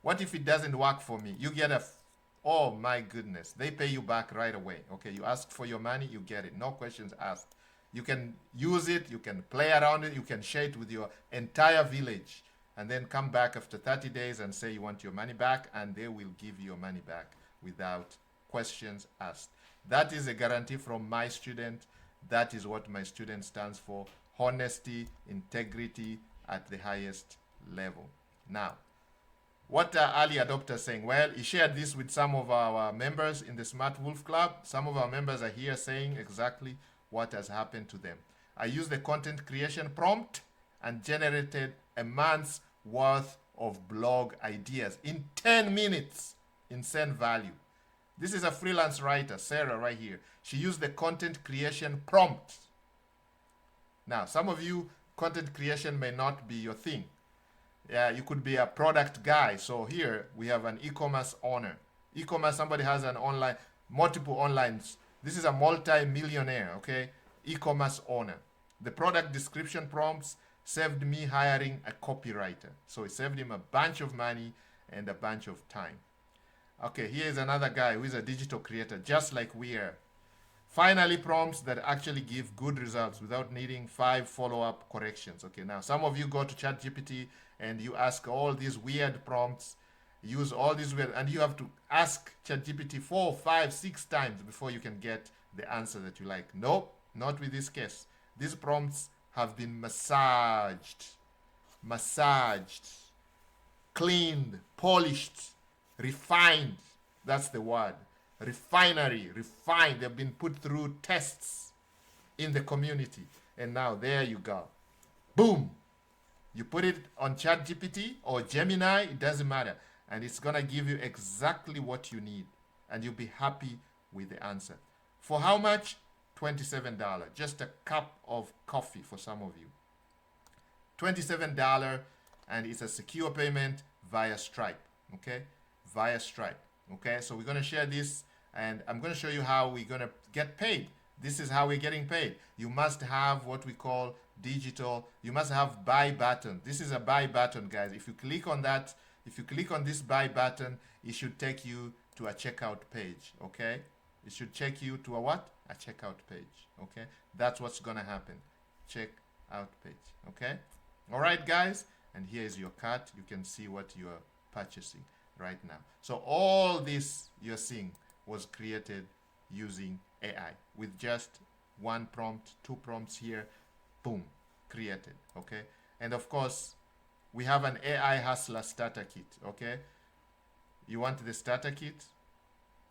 What if it doesn't work for me? You get oh my goodness, they pay you back right away. Okay, you ask for your money, you get it. No questions asked. You can use it, you can play around it, you can share it with your entire village, and then come back after 30 days and say you want your money back, and they will give you your money back without questions asked. That is a guarantee from my student. That is what my student stands for. Honesty, integrity at the highest level. Now, what are early adopters saying? Well, he shared this with some of our members in the Smart Wolf Club. Some of our members are here saying exactly what has happened to them. I used the content creation prompt and generated a month's worth of blog ideas in 10 minutes. Insane value. This is a freelance writer, Sarah, right here. She used the content creation prompt. Now, some of you, content creation may not be your thing. Yeah, you could be a product guy. So here we have an e-commerce owner. E-commerce, somebody has an online, multiple online. This is a multi-millionaire, okay? E-commerce owner. The product description prompts saved me hiring a copywriter. So it saved him a bunch of money and a bunch of time. Okay, here's another guy who is a digital creator, just like we are. Finally, prompts that actually give good results without needing 5 follow-up corrections. Okay, now some of you go to ChatGPT and you ask all these weird prompts, use all these weird, and you have to ask ChatGPT 4, 5, 6 times before you can get the answer that you like. Nope, not with this case. These prompts have been massaged, cleaned, polished, refined. That's the word. Refinery, refined. They've been put through tests in the community. And now there you go. Boom. You put it on ChatGPT or Gemini, it doesn't matter. And it's going to give you exactly what you need. And you'll be happy with the answer. For how much? $27. Just a cup of coffee for some of you. $27, and it's a secure payment via Stripe. Okay? Via Stripe. Okay? So we're going to share this, and I'm going to show you how we're going to get paid. This is how we're getting paid. You must have what we call digital. You must have buy button. This is a buy button, guys. If you click on that, if you click on this buy button, it should take you to a checkout page. Okay? It should take you to a what? A checkout page. Okay? That's what's going to happen. Check out page. Okay? All right, guys. And here is your cart. You can see what you are purchasing right now. So all this you're seeing was created using AI with just one prompt, 2 prompts here. Boom. Created. Okay? And of course, we have an AI Hustler starter kit. Okay? You want the starter kit?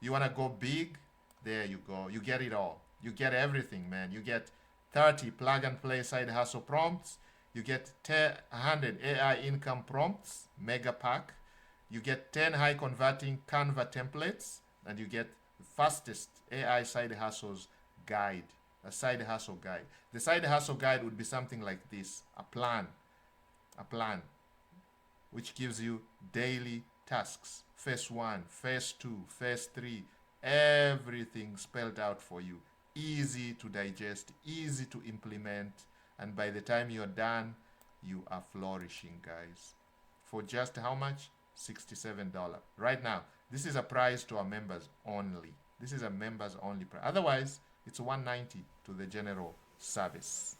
You want to go big? There you go. You get it all. You get everything, man. You get 30 plug and play side hustle prompts. You get 100 AI income prompts, mega pack. You get 10 high converting Canva templates, and you get the fastest AI side hustles guide, a side hustle guide. The side hustle guide would be something like this, a plan, which gives you daily tasks, phase 1, phase 2, phase 3, everything spelled out for you. Easy to digest, easy to implement, and by the time you're done, you are flourishing, guys. For just how much? $67. Right now, this is a price to our members only. This is a members only price. Otherwise, it's $190 to the general service.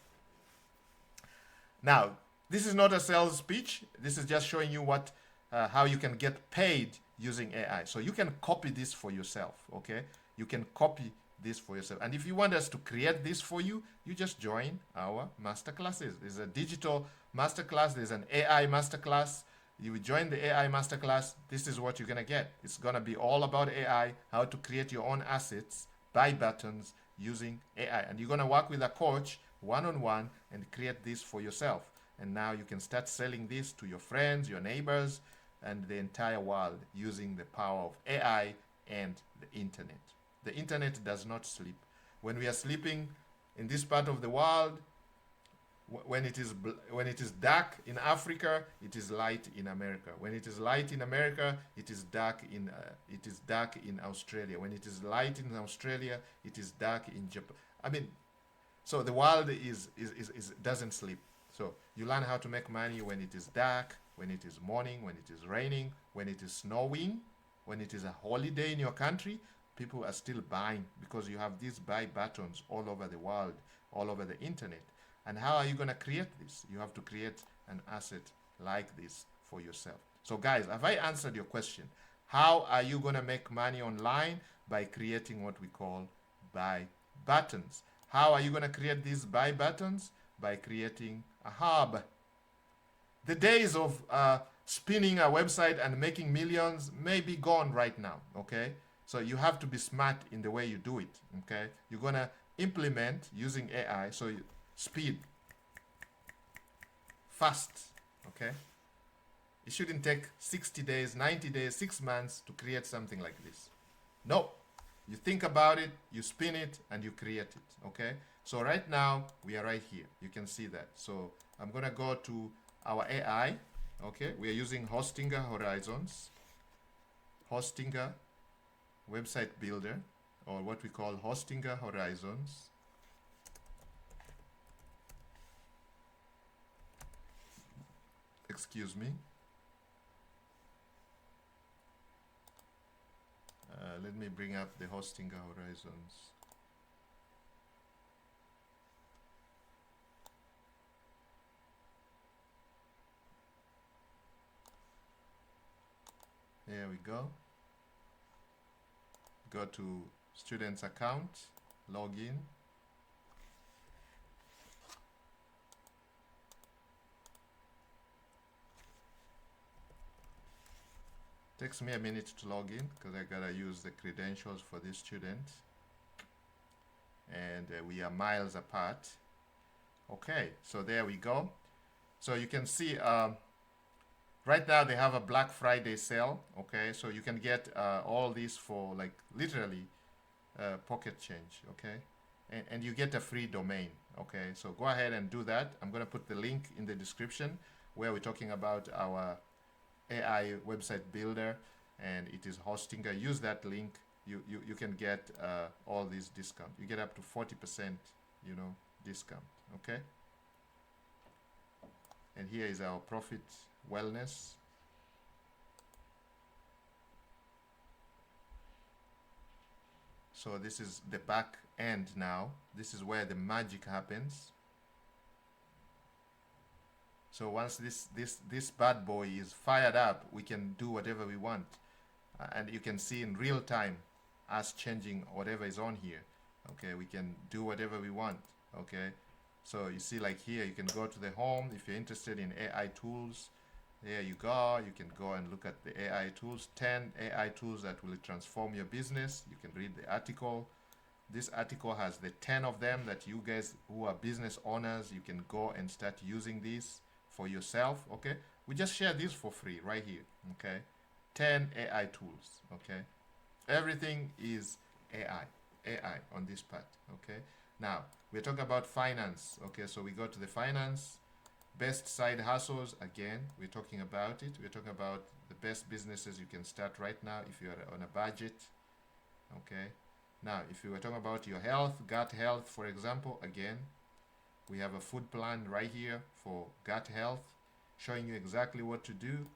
Now, this is not a sales pitch. This is just showing you what, how you can get paid using AI. So you can copy this for yourself, okay? You can copy this for yourself. And if you want us to create this for you, you just join our masterclasses. There's a digital masterclass. There's an AI masterclass. You join the AI masterclass. This is what you're going to get. It's going to be all about AI, how to create your own assets, buy buttons using AI. And you're going to work with a coach one-on-one and create this for yourself. And now you can start selling this to your friends, your neighbors, and the entire world using the power of AI and the internet. The internet does not sleep. When we are sleeping in this part of the world, when it is dark in Africa, it is light in America. When it is light in America, it is dark in Australia. When it is light in Australia, it is dark in Japan. I mean, so the world doesn't sleep. So you learn how to make money when it is dark, when it is morning, when it is raining, when it is snowing, when it is a holiday in your country. People are still buying because you have these buy buttons all over the world, all over the internet. And how are you going to create this? You have to create an asset like this for yourself. So guys, have I answered your question? How are you going to make money online? By creating what we call buy buttons. How are you going to create these buy buttons? By creating a hub. The days of spinning a website and making millions may be gone right now, okay? So you have to be smart in the way you do it, okay? You're gonna implement using AI, so speed, fast, okay? It shouldn't take 60 days, 90 days, 6 months to create something like this. No, you think about it, you spin it, and you create it, okay? So right now, we are right here. You can see that. So I'm gonna go to our AI, okay? We are using Hostinger Horizons, Hostinger Website Builder, or what we call Hostinger Horizons. Excuse me. Let me bring up the Hostinger Horizons. Here we go. Go to student's account, log in. Takes me a minute to log in because I gotta use the credentials for this student. And we are miles apart. Okay, so there we go. So you can see right now they have a Black Friday sale. Okay, so you can get all these for like literally pocket change. Okay, and you get a free domain. Okay, so go ahead and do that. I'm gonna put the link in the description where we're talking about our AI website builder, and it is Hostinger. Use that link. You can get all these discounts. You get up to 40%, discount. Okay. And here is our profit wellness. So this is the back end now. This is where the magic happens. So once this bad boy is fired up, we can do whatever we want. And you can see in real time us changing whatever is on here. Okay, we can do whatever we want. Okay, so you see like here, you can go to the home if you're interested in AI tools. There you go. You can go and look at the AI tools, 10 AI tools that will transform your business. You can read the article. This article has the 10 of them that you guys who are business owners, you can go and start using these for yourself. Okay, we just share this for free right here. Okay, 10 AI tools. Okay, everything is AI on this part. Okay, now we're talking about finance. Okay, so we go to the finance. Best side hustles, again, we're talking about it. We're talking about the best businesses you can start right now if you're on a budget. Okay. Now, if you were talking about your health, gut health, for example, again, we have a food plan right here for gut health, showing you exactly what to do.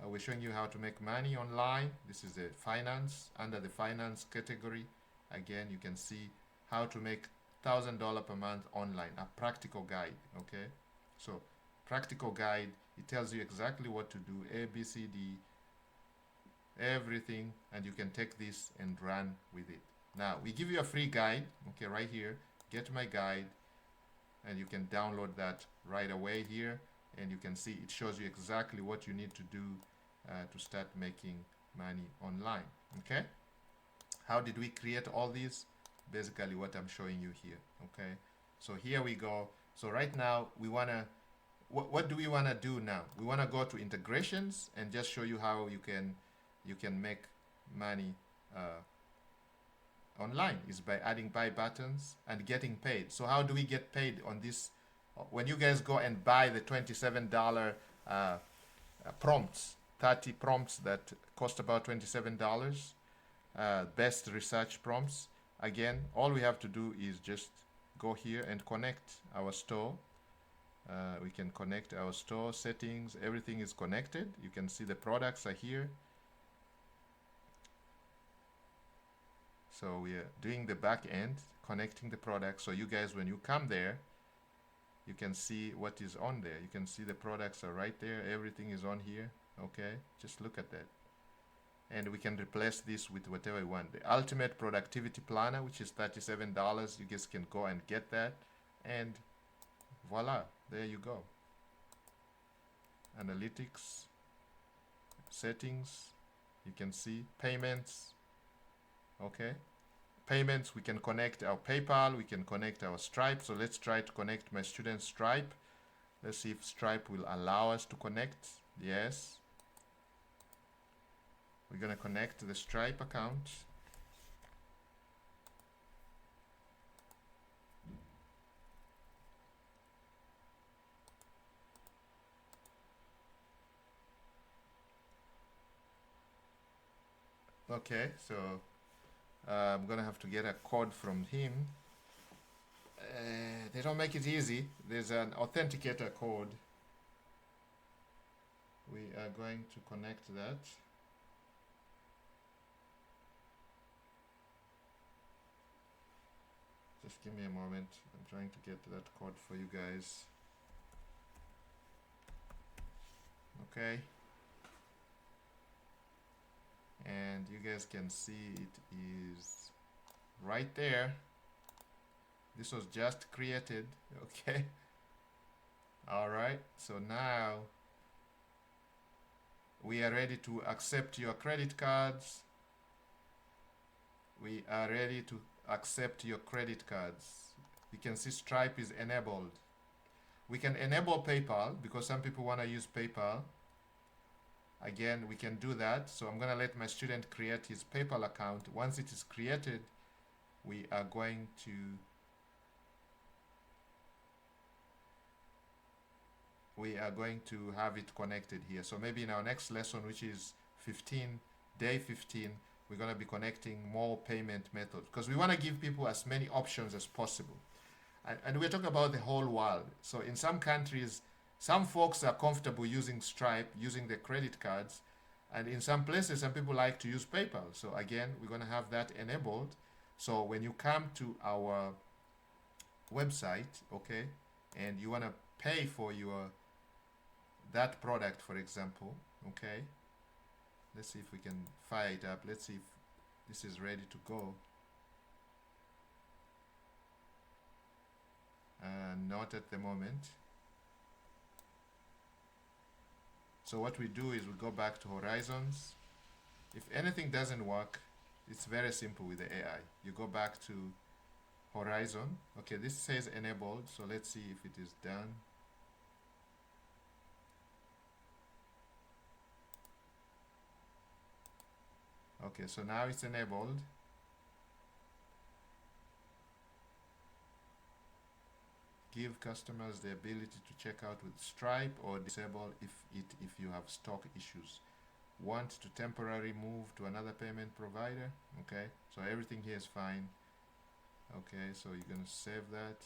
We're showing you how to make money online. This is the finance. Under the finance category, again, you can see how to make $1,000 per month online, a practical guide. Okay. So, practical guide, it tells you exactly what to do, A, B, C, D, everything, and you can take this and run with it. Now, we give you a free guide, okay, right here. Get my guide, and you can download that right away here, and you can see it shows you exactly what you need to do to start making money online, okay? How did we create all these? Basically what I'm showing you here, okay? So here we go. So right now, we want to what do we want to do now? We want to go to integrations and just show you how you can make money online is by adding buy buttons and getting paid. So how do we get paid on this? When you guys go and buy the $27 prompts, 30 prompts that cost about $27, best research prompts. Again, all we have to do is just go here and connect our store. We can connect our store settings. Everything is connected. You can see the products are here. So we are doing the back end, connecting the products. So you guys, when you come there, you can see what is on there. You can see the products are right there. Everything is on here. Okay, just look at that. And we can replace this with whatever you want. The Ultimate Productivity Planner, which is $37. You guys can go and get that. And voila, there you go. analytics, settings, you can see payments. Okay, payments, we can connect our PayPal, we can connect our Stripe. So let's try to connect my student Stripe. Let's see if Stripe will allow us to connect. Yes, we're gonna connect the Stripe account. Okay, so I'm gonna have to get a code from him. They don't make it easy. There's an authenticator code. We are going to connect that. Just give me a moment. I'm trying to get that code for you guys. Okay. And you guys can see it is right there. This was just created. Okay. All right. So now we are ready to accept your credit cards. We are ready to accept your credit cards. You can see Stripe is enabled. We can enable PayPal because some people want to use PayPal. Again, we can do that. So I'm going to let my student create his PayPal account. Once it is created, we are going to have it connected here. So maybe in our next lesson, which is day 15, we're going to be connecting more payment methods because we want to give people as many options as possible. And we're talking about the whole world. So in some countries, some folks are comfortable using Stripe, using their credit cards. And in some places, some people like to use PayPal. So again, we're going to have that enabled. So when you come to our website, okay, and you want to pay for that product, for example, okay, let's see if we can fire it up. Let's see if this is ready to go. Not at the moment. So what we do is we go back to Horizons. If anything doesn't work, it's very simple with the AI. You go back to Horizon. Okay, this says enabled, so let's see if it is done. Okay, so now it's enabled. Give customers the ability to check out with Stripe or disable if you have stock issues. Want to temporarily move to another payment provider? Okay, so everything here is fine. Okay, so you're going to save that.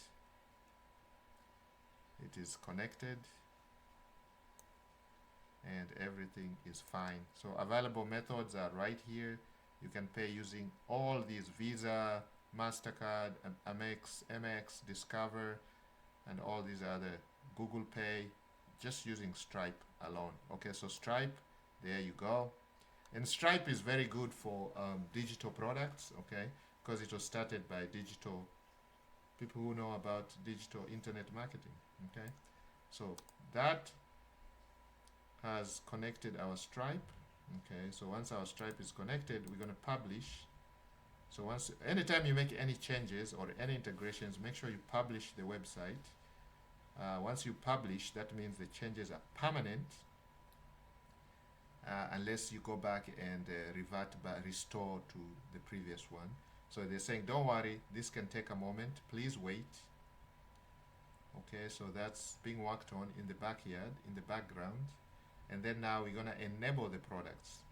It is connected and everything is fine. So available methods are right here. You can pay using all these: Visa, MasterCard, Amex, MX, Discover, and all these other, Google Pay, just using Stripe alone. Okay, so Stripe, there you go. And Stripe is very good for digital products, okay, because it was started by digital people who know about digital internet marketing, okay. So that has connected our Stripe, okay. So once our Stripe is connected, we're going to publish. So anytime you make any changes or any integrations, make sure you publish the website. Once you publish, that means the changes are permanent, unless you go back and restore to the previous one. So they're saying, don't worry, this can take a moment, please wait. Okay, so that's being worked on in the backyard, in the background. And then now we're going to enable the products.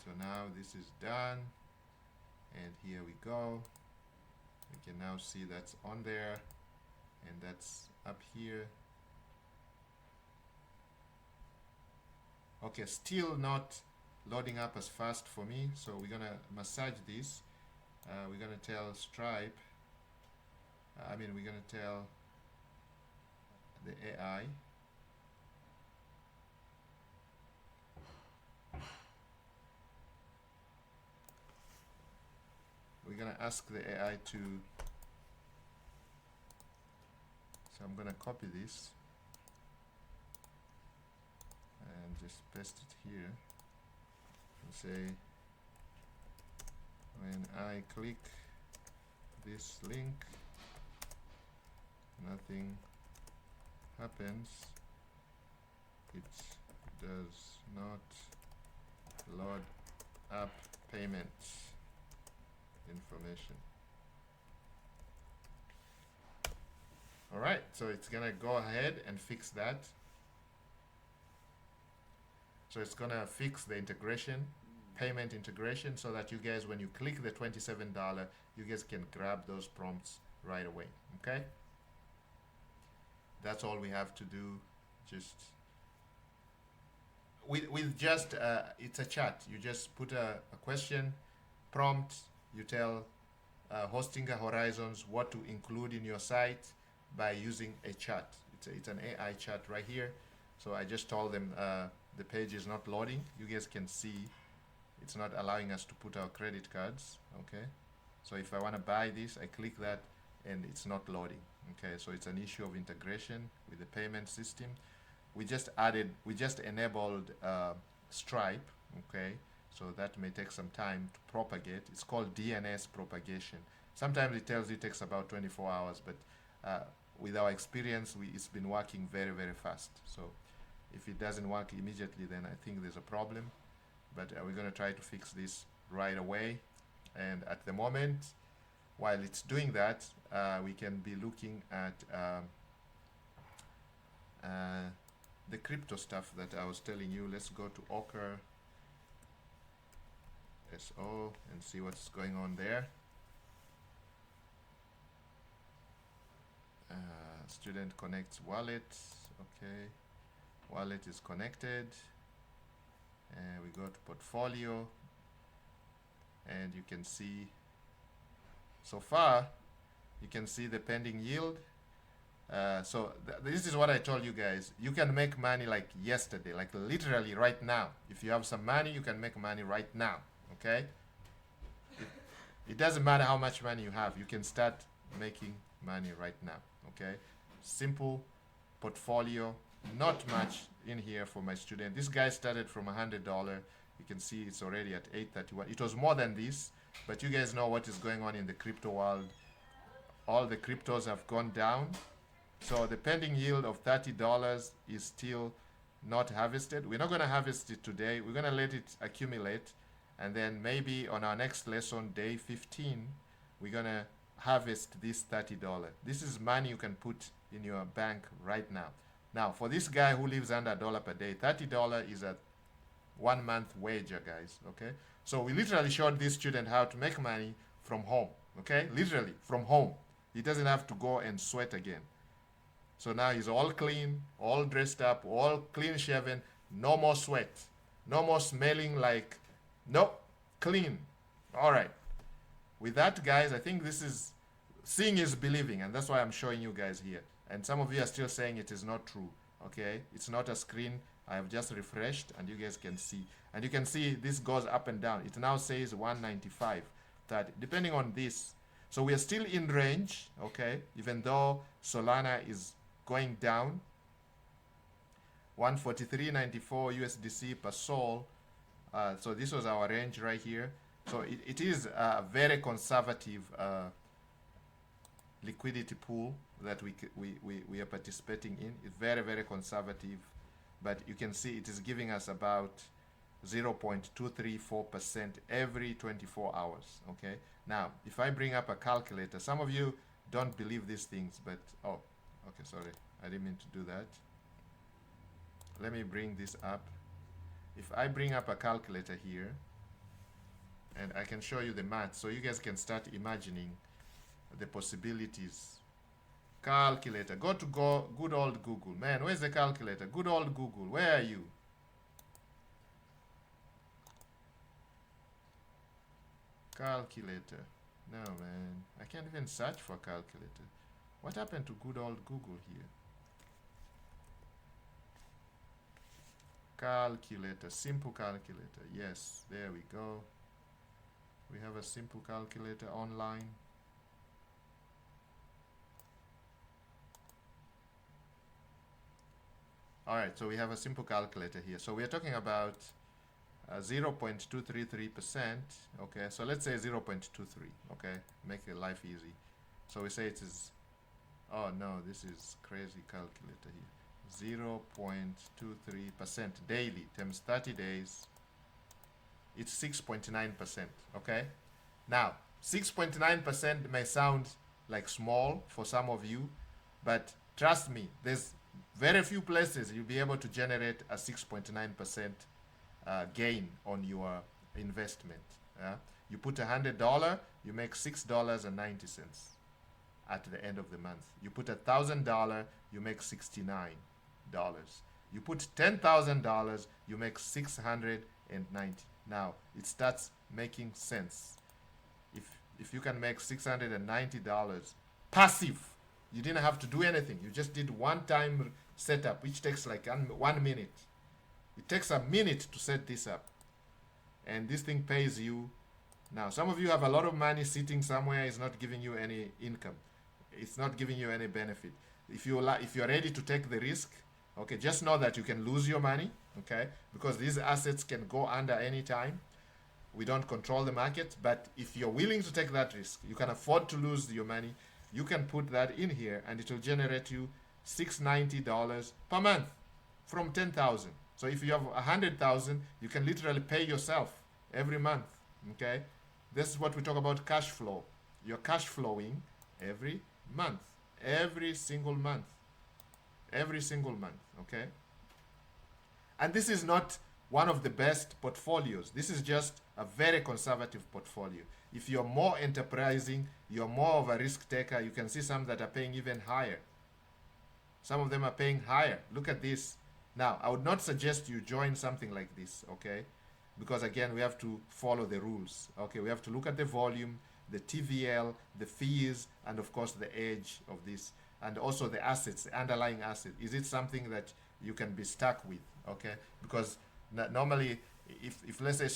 So now this is done, and here we go. We can now see that's on there, and that's up here. Okay, still not loading up as fast for me, so we're gonna massage this. We're gonna tell Stripe, we're gonna tell the AI, we're gonna ask the AI to, so I'm gonna copy this and just paste it here and say, when I click this link, nothing happens. It does not load up payments information. All right, so it's gonna go ahead and fix that. So it's gonna fix the integration, payment integration, so that you guys, when you click the $27, you guys can grab those prompts right away. Okay, that's all we have to do. Just with just it's a chat. You just put a question prompt. You tell Hosting Horizons what to include in your site by using a chat. It's an AI chat right here. So I just told them the page is not loading. You guys can see it's not allowing us to put our credit cards. Okay, so if I want to buy this, I click that and it's not loading. Okay, so it's an issue of integration with the payment system. We just enabled Stripe. Okay, so that may take some time to propagate. It's called DNS propagation. Sometimes it tells you it takes about 24 hours, but with our experience, it's been working very, very fast. So if it doesn't work immediately, then I think there's a problem. But we're going to try to fix this right away. And at the moment, while it's doing that, we can be looking at the crypto stuff that I was telling you. Let's go to Ochre SO and see what's going on there. Student connects wallet. Okay, wallet is connected. And we go to portfolio, and you can see, so far, you can see the pending yield. So this is what I told you guys. You can make money like yesterday, like literally right now. If you have some money, you can make money right now. Okay? It doesn't matter how much money you have. You can start making money right now. Okay? Simple portfolio. Not much in here for my student. This guy started from $100. You can see it's already at 831. It was more than this, but you guys know what is going on in the crypto world. All the cryptos have gone down. So the pending yield of $30 is still not harvested. We're not going to harvest it today. We're going to let it accumulate. And then maybe on our next lesson, day 15, we're going to harvest this $30. This is money you can put in your bank right now. Now, for this guy who lives under $1 per day, $30 is a 1 month wage, guys, okay? So we literally showed this student how to make money from home, okay? Literally, from home. He doesn't have to go and sweat again. So now he's all clean, all dressed up, all clean shaven, no more sweat, no more smelling like, nope, clean. All right. With that, guys, I think this is, seeing is believing, and that's why I'm showing you guys here. And some of you are still saying it is not true, okay? It's not a screen. I have just refreshed, and you guys can see. And you can see this goes up and down. It now says 195, 30, depending on this. So we are still in range, okay? Even though Solana is going down. 143.94 USDC per Sol. So this was our range right here. So it is a very conservative liquidity pool that we are participating in. It's very, very conservative, but you can see it is giving us about 0.234% every 24 hours. Okay, now if I bring up a calculator, some of you don't believe these things, but oh, okay, sorry, I didn't mean to do that. Let me bring this up. If I bring up a calculator here, and I can show you the math, so you guys can start imagining the possibilities. Calculator. Go to good old Google. Man, where's the calculator? Good old Google. Where are you? Calculator. No, man. I can't even search for calculator. What happened to good old Google here? Calculator. Simple calculator. Yes, there we go. We have a simple calculator online. All right, so we have a simple calculator here. So we are talking about 0.233%. Okay, so let's say 0.23. Okay, make your life easy. So we say it is, oh no, this is crazy calculator here. 0.23% daily times 30 days. It's 6.9%. Okay, now 6.9% may sound like small for some of you, but trust me, there's very few places you'll be able to generate a 6.9% gain on your investment. You put $100, you make $6.90 at the end of the month. You put $1,000, you make $69. You put $10,000, you make $690. Now it starts making sense. If you can make $690 passive, you didn't have to do anything. You just did one-time setup, which takes like 1 minute. It takes a minute to set this up, and this thing pays you. Now, some of you have a lot of money sitting somewhere. It's not giving you any income. It's not giving you any benefit. If you're ready to take the risk, okay, just know that you can lose your money, okay, because these assets can go under any time. We don't control the market, but if you're willing to take that risk, you can afford to lose your money. You can put that in here, and it will generate you $690 per month from 10,000. So if you have 100,000, you can literally pay yourself every month. Okay, this is what we talk about cash flow. You're cash flowing every month, every single month, every single month. Okay, and this is not one of the best portfolios. This is just a very conservative portfolio. If you're more enterprising, you're more of a risk taker, you can see some that are paying even higher. Some of them are paying higher. Look at this. Now, I would not suggest you join something like this, okay? Because again, we have to follow the rules. Okay, we have to look at the volume, the TVL, the fees, and of course the age of this, and also the assets, the underlying asset. Is it something that you can be stuck with? Okay, because normally, if let's say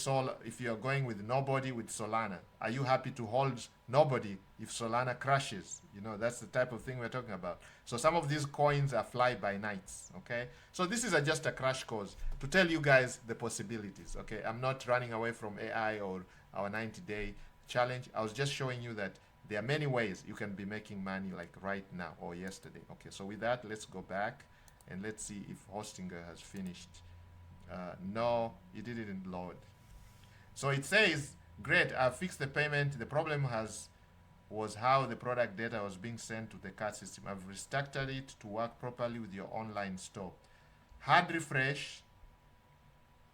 if you're going with nobody with Solana, are you happy to hold nobody if Solana crashes? You know, that's the type of thing we're talking about. So some of these coins are fly by nights. Okay, so this is just a crash course to tell you guys the possibilities. Okay, I'm not running away from AI or our 90-day challenge. I was just showing you that there are many ways you can be making money, like right now or yesterday. Okay, so with that, let's go back and let's see if Hostinger has finished. No, it didn't load. So it says, great, I fixed the payment. The problem was how the product data was being sent to the card system. I've restructured it to work properly with your online store. Hard refresh,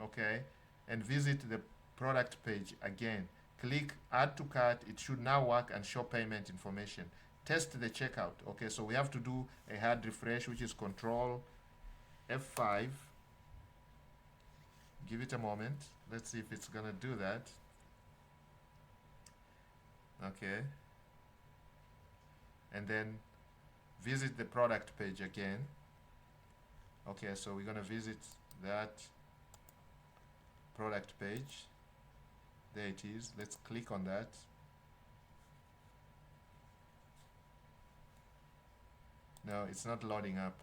okay, and visit the product page again. Click add to cart. It should now work and show payment information. Test the checkout. Okay, so we have to do a hard refresh, which is Control F5. Give it a moment. Let's see if it's gonna do that. Okay. And then visit the product page again. Okay, so we're gonna visit that product page. There it is. Let's click on that. No, it's not loading up.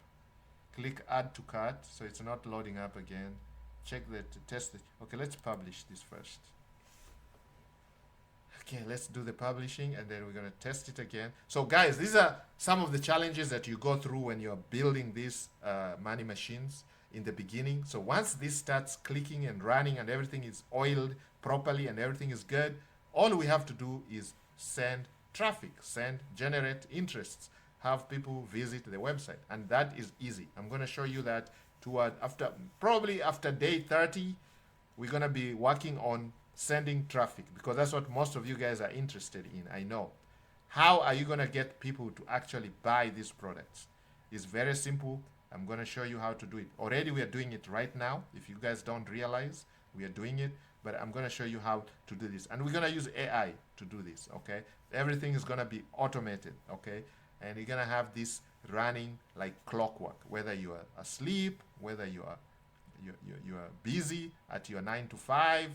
Click add to cart, so it's not loading up again. Check that, test it. Okay, let's publish this first. Okay, let's do the publishing, and then we're going to test it again. So guys, these are some of the challenges that you go through when you're building these money machines in the beginning. So once this starts clicking and running and everything is oiled properly and everything is good, all we have to do is send traffic, generate interests, have people visit the website, and that is easy. I'm going to show you that probably after day 30, we're going to be working on sending traffic, because that's what most of you guys are interested in. I know. How are you going to get people to actually buy these products? It's very simple. I'm going to show you how to do it. Already we are doing it right now. If you guys don't realize, we are doing it, but I'm going to show you how to do this. And we're going to use AI to do this, okay? Everything is going to be automated, okay? And you're going to have this running like clockwork, whether you are asleep, whether you are busy at your 9 to 5,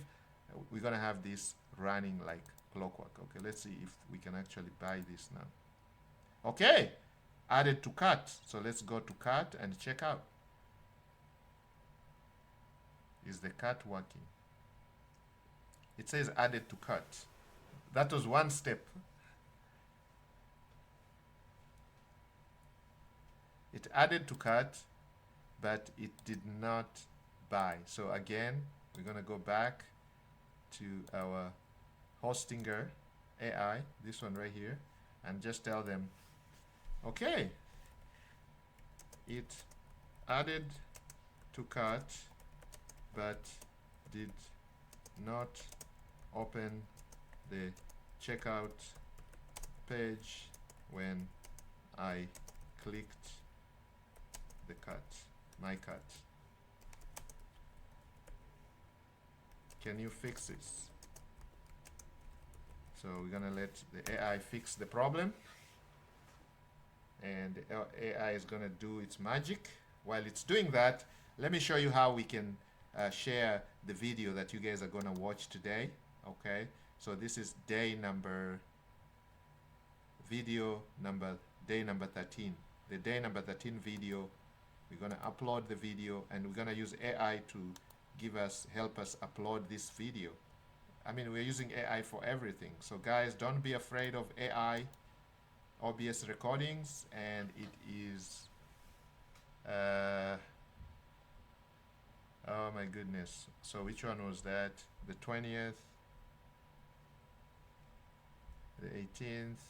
we're going to have this running like clockwork. Okay, let's see if we can actually buy this now. Okay, added to cart. So let's go to cart and check out. Is the cart working? It says added to cart. That was one step. It added to cart, but it did not buy. So again, we're gonna go back to our Hostinger AI, this one right here, and just tell them, okay, it added to cart, but did not open the checkout page when I clicked the cart, my cart. Can you fix this? So we're gonna let the AI fix the problem, and the AI is gonna do its magic. While it's doing that, let me show you how we can share the video that you guys are gonna watch today. Okay, so this is day number 13. The day number 13 video. We're gonna upload the video, and we're gonna use AI to help us upload this video. I mean, we're using AI for everything. So guys, don't be afraid of AI, OBS recordings, and it is, oh my goodness. So which one was that? The 20th, the 18th,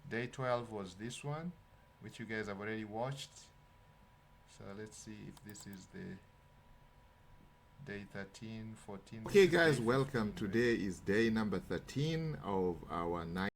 day 12 was this one, which you guys have already watched. So let's see if this is the day 13, 14. Okay guys, welcome. Today is day number 13 of our 9